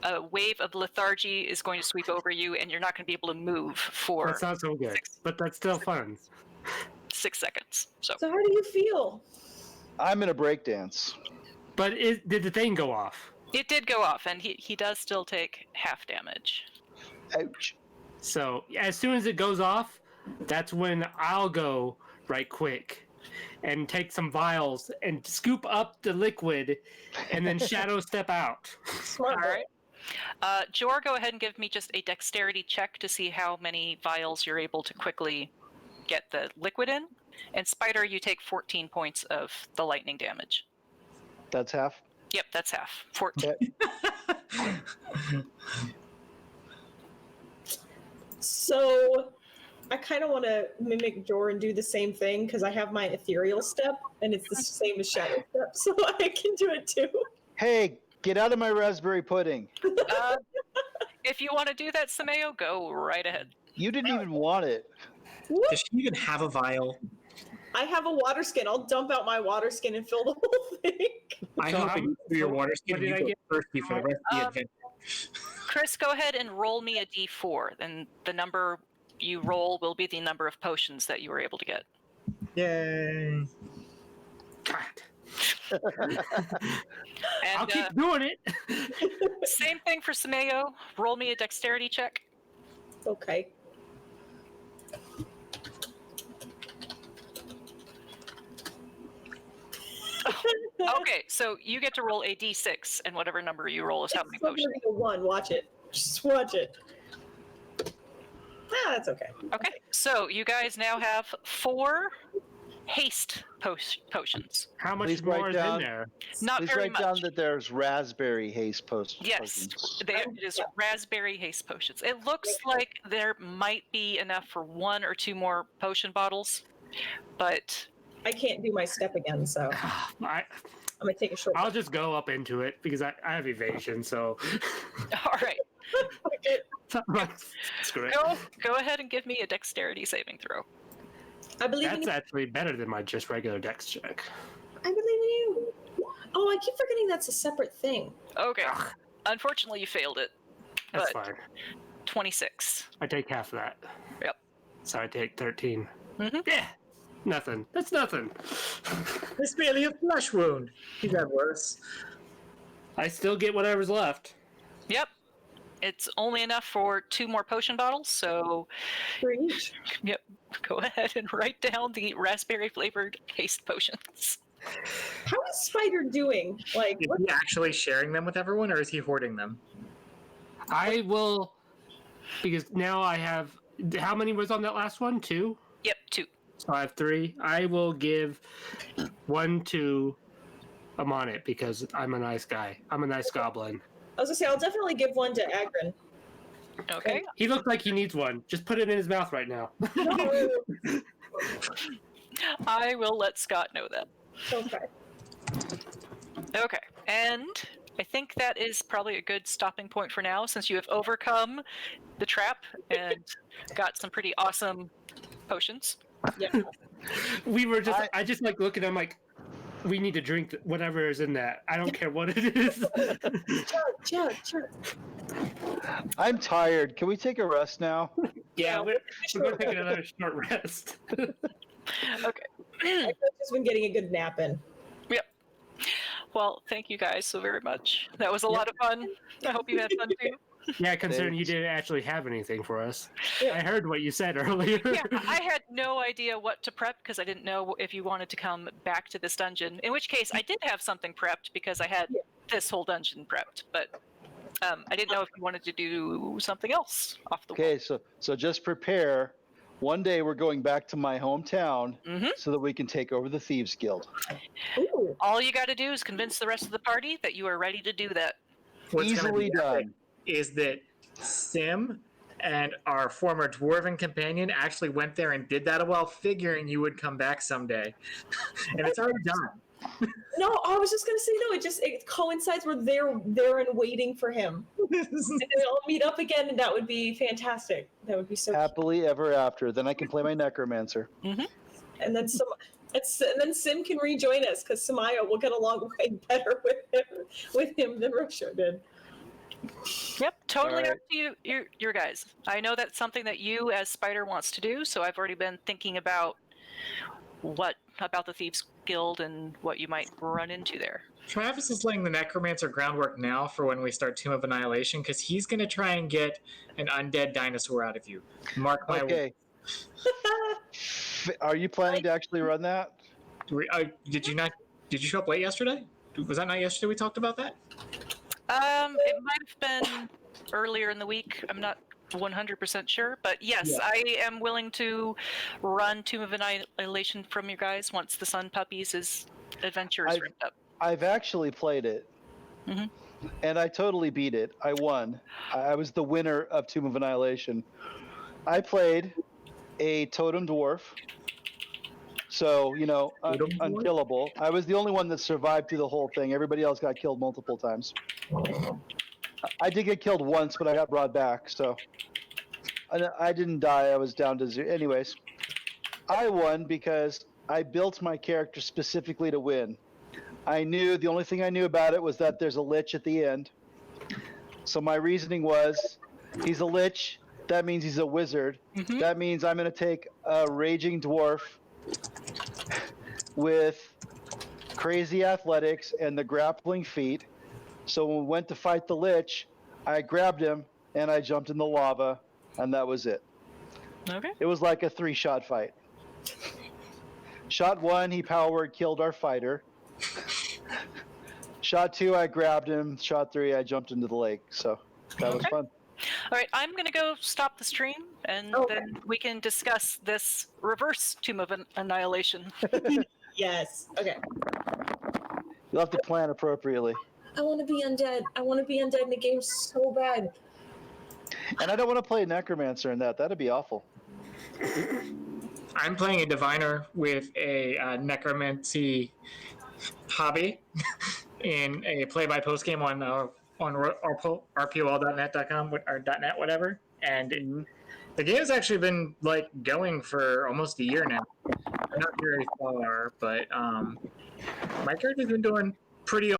a wave of lethargy is going to sweep over you, and you're not going to be able to move for That's not so good, but that's still fun. 6 seconds. So So how do you feel? I'm in a breakdance. But did the thing go off? it did go off, and he does still take half damage. Ouch. So as soon as it goes off, that's when I'll go right quick and take some vials and scoop up the liquid and then shadow step out. Smart All boy. right. Jor, go ahead and give me just a dexterity check to see how many vials you're able to quickly get the liquid in. And Spider, you take 14 points of the lightning damage. That's half. Yep, that's half. 14. Okay. So I kind of want to mimic Jor and do the same thing because I have my ethereal step and it's the same as shadow step, so I can do it too. Hey, get out of my raspberry pudding. If you want to do that, Sameo, go right ahead. You didn't even want it. Whoop. Does she even have a vial? I have a water skin. I'll dump out my water skin and fill the whole thing. I So hope how- that you do your water skin what and did you I go get? thirsty for the rest of the Um, adventure. Chris, go ahead and roll me a d4. Then the number you roll will be the number of potions that you were able to get. Yay. God. And I'll keep doing it. same thing for Sameo. Roll me a dexterity check. Okay. Okay, so you get to roll a d6, and whatever number you roll is how many It's still potions. gonna be a 1. Watch it. Just watch it. Ah, that's okay. Okay, so you guys now have 4 haste potions. How much Please more write is down- in there? Not Please very write much. down that there's raspberry haste Yes, potions. it is raspberry haste potions. It looks like there might be enough for 1 or 2 more potion bottles, but I can't do my step again, so I'm I, gonna take a short. I'll just go up into it because I have evasion, so all right. screw it. Go ahead and give me a dexterity saving throw. I believe in That's you. actually better than my just regular dex check. I believe in you. Oh, I keep forgetting that's a separate thing. Okay. Ugh, Unfortunately, you failed it. that's But- fine. 26. I take half of that. Yep. So I take 13. Mhm. Yeah, nothing. That's nothing. It's merely a flesh wound. He's had worse. I still get whatever's left. Yep. It's only enough for 2 more potion bottles, so For each. yep. Go ahead and write down the raspberry flavored haste potions. How is Spider doing? Like, Is what? he actually sharing them with everyone, or is he hoarding them? I will, because now I have. How many was on that last one? 2? Yep, 2. So I have 3. I will give 1 to Amonit because I'm a nice guy. I'm a nice goblin. I was gonna say I'll definitely give one to Agrin. Okay. He looks like he needs one. Just put it in his mouth right now. No. I will let Scott know that. Okay. Okay. And I think that is probably a good stopping point for now since you have overcome the trap and got some pretty awesome potions. Yeah. We were just. I just like looking. I'm like, we need to drink whatever is in that. I don't care what it is. Chug. I'm tired. Can we take a rest now? Yeah, we're going to take another short rest. Okay. I've just been getting a good nap in. Well, thank you guys so very much. That was a lot of fun. I hope you had fun too. Yeah, considering you Thanks. didn't actually have anything for us. Yeah. I heard what you said earlier. Yeah, I had no idea what to prep because I didn't know if you wanted to come back to this dungeon. In which case, I did have something prepped because I had Yeah. this whole dungeon prepped, but I didn't know if you wanted to do something else off the wall. Okay, so just prepare. One day we're going back to my hometown Mhm. so that we can take over the Thieves Guild. Ooh. All you got to do is convince the rest of the party that you are ready to do that. What's gonna Easily be epic done. is that Sim and our former dwarven companion actually went there and did that while figuring you would come back someday. And it's already done. No, I was just gonna say no. It coincides where they're there and waiting for him, and they all meet up again, and that would be fantastic. That would be so. Happily ever after. Then I can play my necromancer. And then Sim can rejoin us because Samaya will get along way better with him than Rosho did. Yep, totally Alright. up to you, your guys. I know that's something that you as Spider wants to do, so I've already been thinking about what about the Thieves Guild and what you might run into there. Travis is laying the necromancer groundwork now for when we start Tomb of Annihilation, because he's going to try and get an undead dinosaur out of you. Mark my Okay. Are you planning to actually run that? Did you not? Did you show up late yesterday? Was that not yesterday we talked about that? It might have been earlier in the week. I'm not 100% sure, but yes, Yeah. I am willing to run Tomb of Annihilation from you guys once the Sun Puppies' adventure is wrapped up. I've actually played it, and I totally beat it. I won. I was the winner of Tomb of Annihilation. I played a totem dwarf, so unkillable. I was the only one that survived through the whole thing. Everybody else got killed multiple times. I did get killed once, but I got brought back, so I didn't die. I was down to 0. Anyways, I won because I built my character specifically to win. The only thing I knew about it was that there's a lich at the end. So my reasoning was, he's a lich, that means he's a wizard. That means I'm going to take a raging dwarf with crazy athletics and the grappling feat. So when we went to fight the lich, I grabbed him and I jumped in the lava, and that was it. Okay. It was like a 3-shot fight. Shot 1, he power word killed our fighter. Shot 2, I grabbed him. Shot 3, I jumped into the lake. So that was fun. All right, I'm going to go stop the stream, and then we can discuss this reverse Tomb of Annihilation. Yes. Okay. You'll have to plan appropriately. I want to be undead. I want to be undead in the game so bad. And I don't want to play Necromancer in that. That'd be awful. I'm playing a diviner with a necromancy hobby in a play-by-post game on rpol.net.com or .net, whatever. And the game has actually been going for almost a year now. I'm not very far, but my character's been doing pretty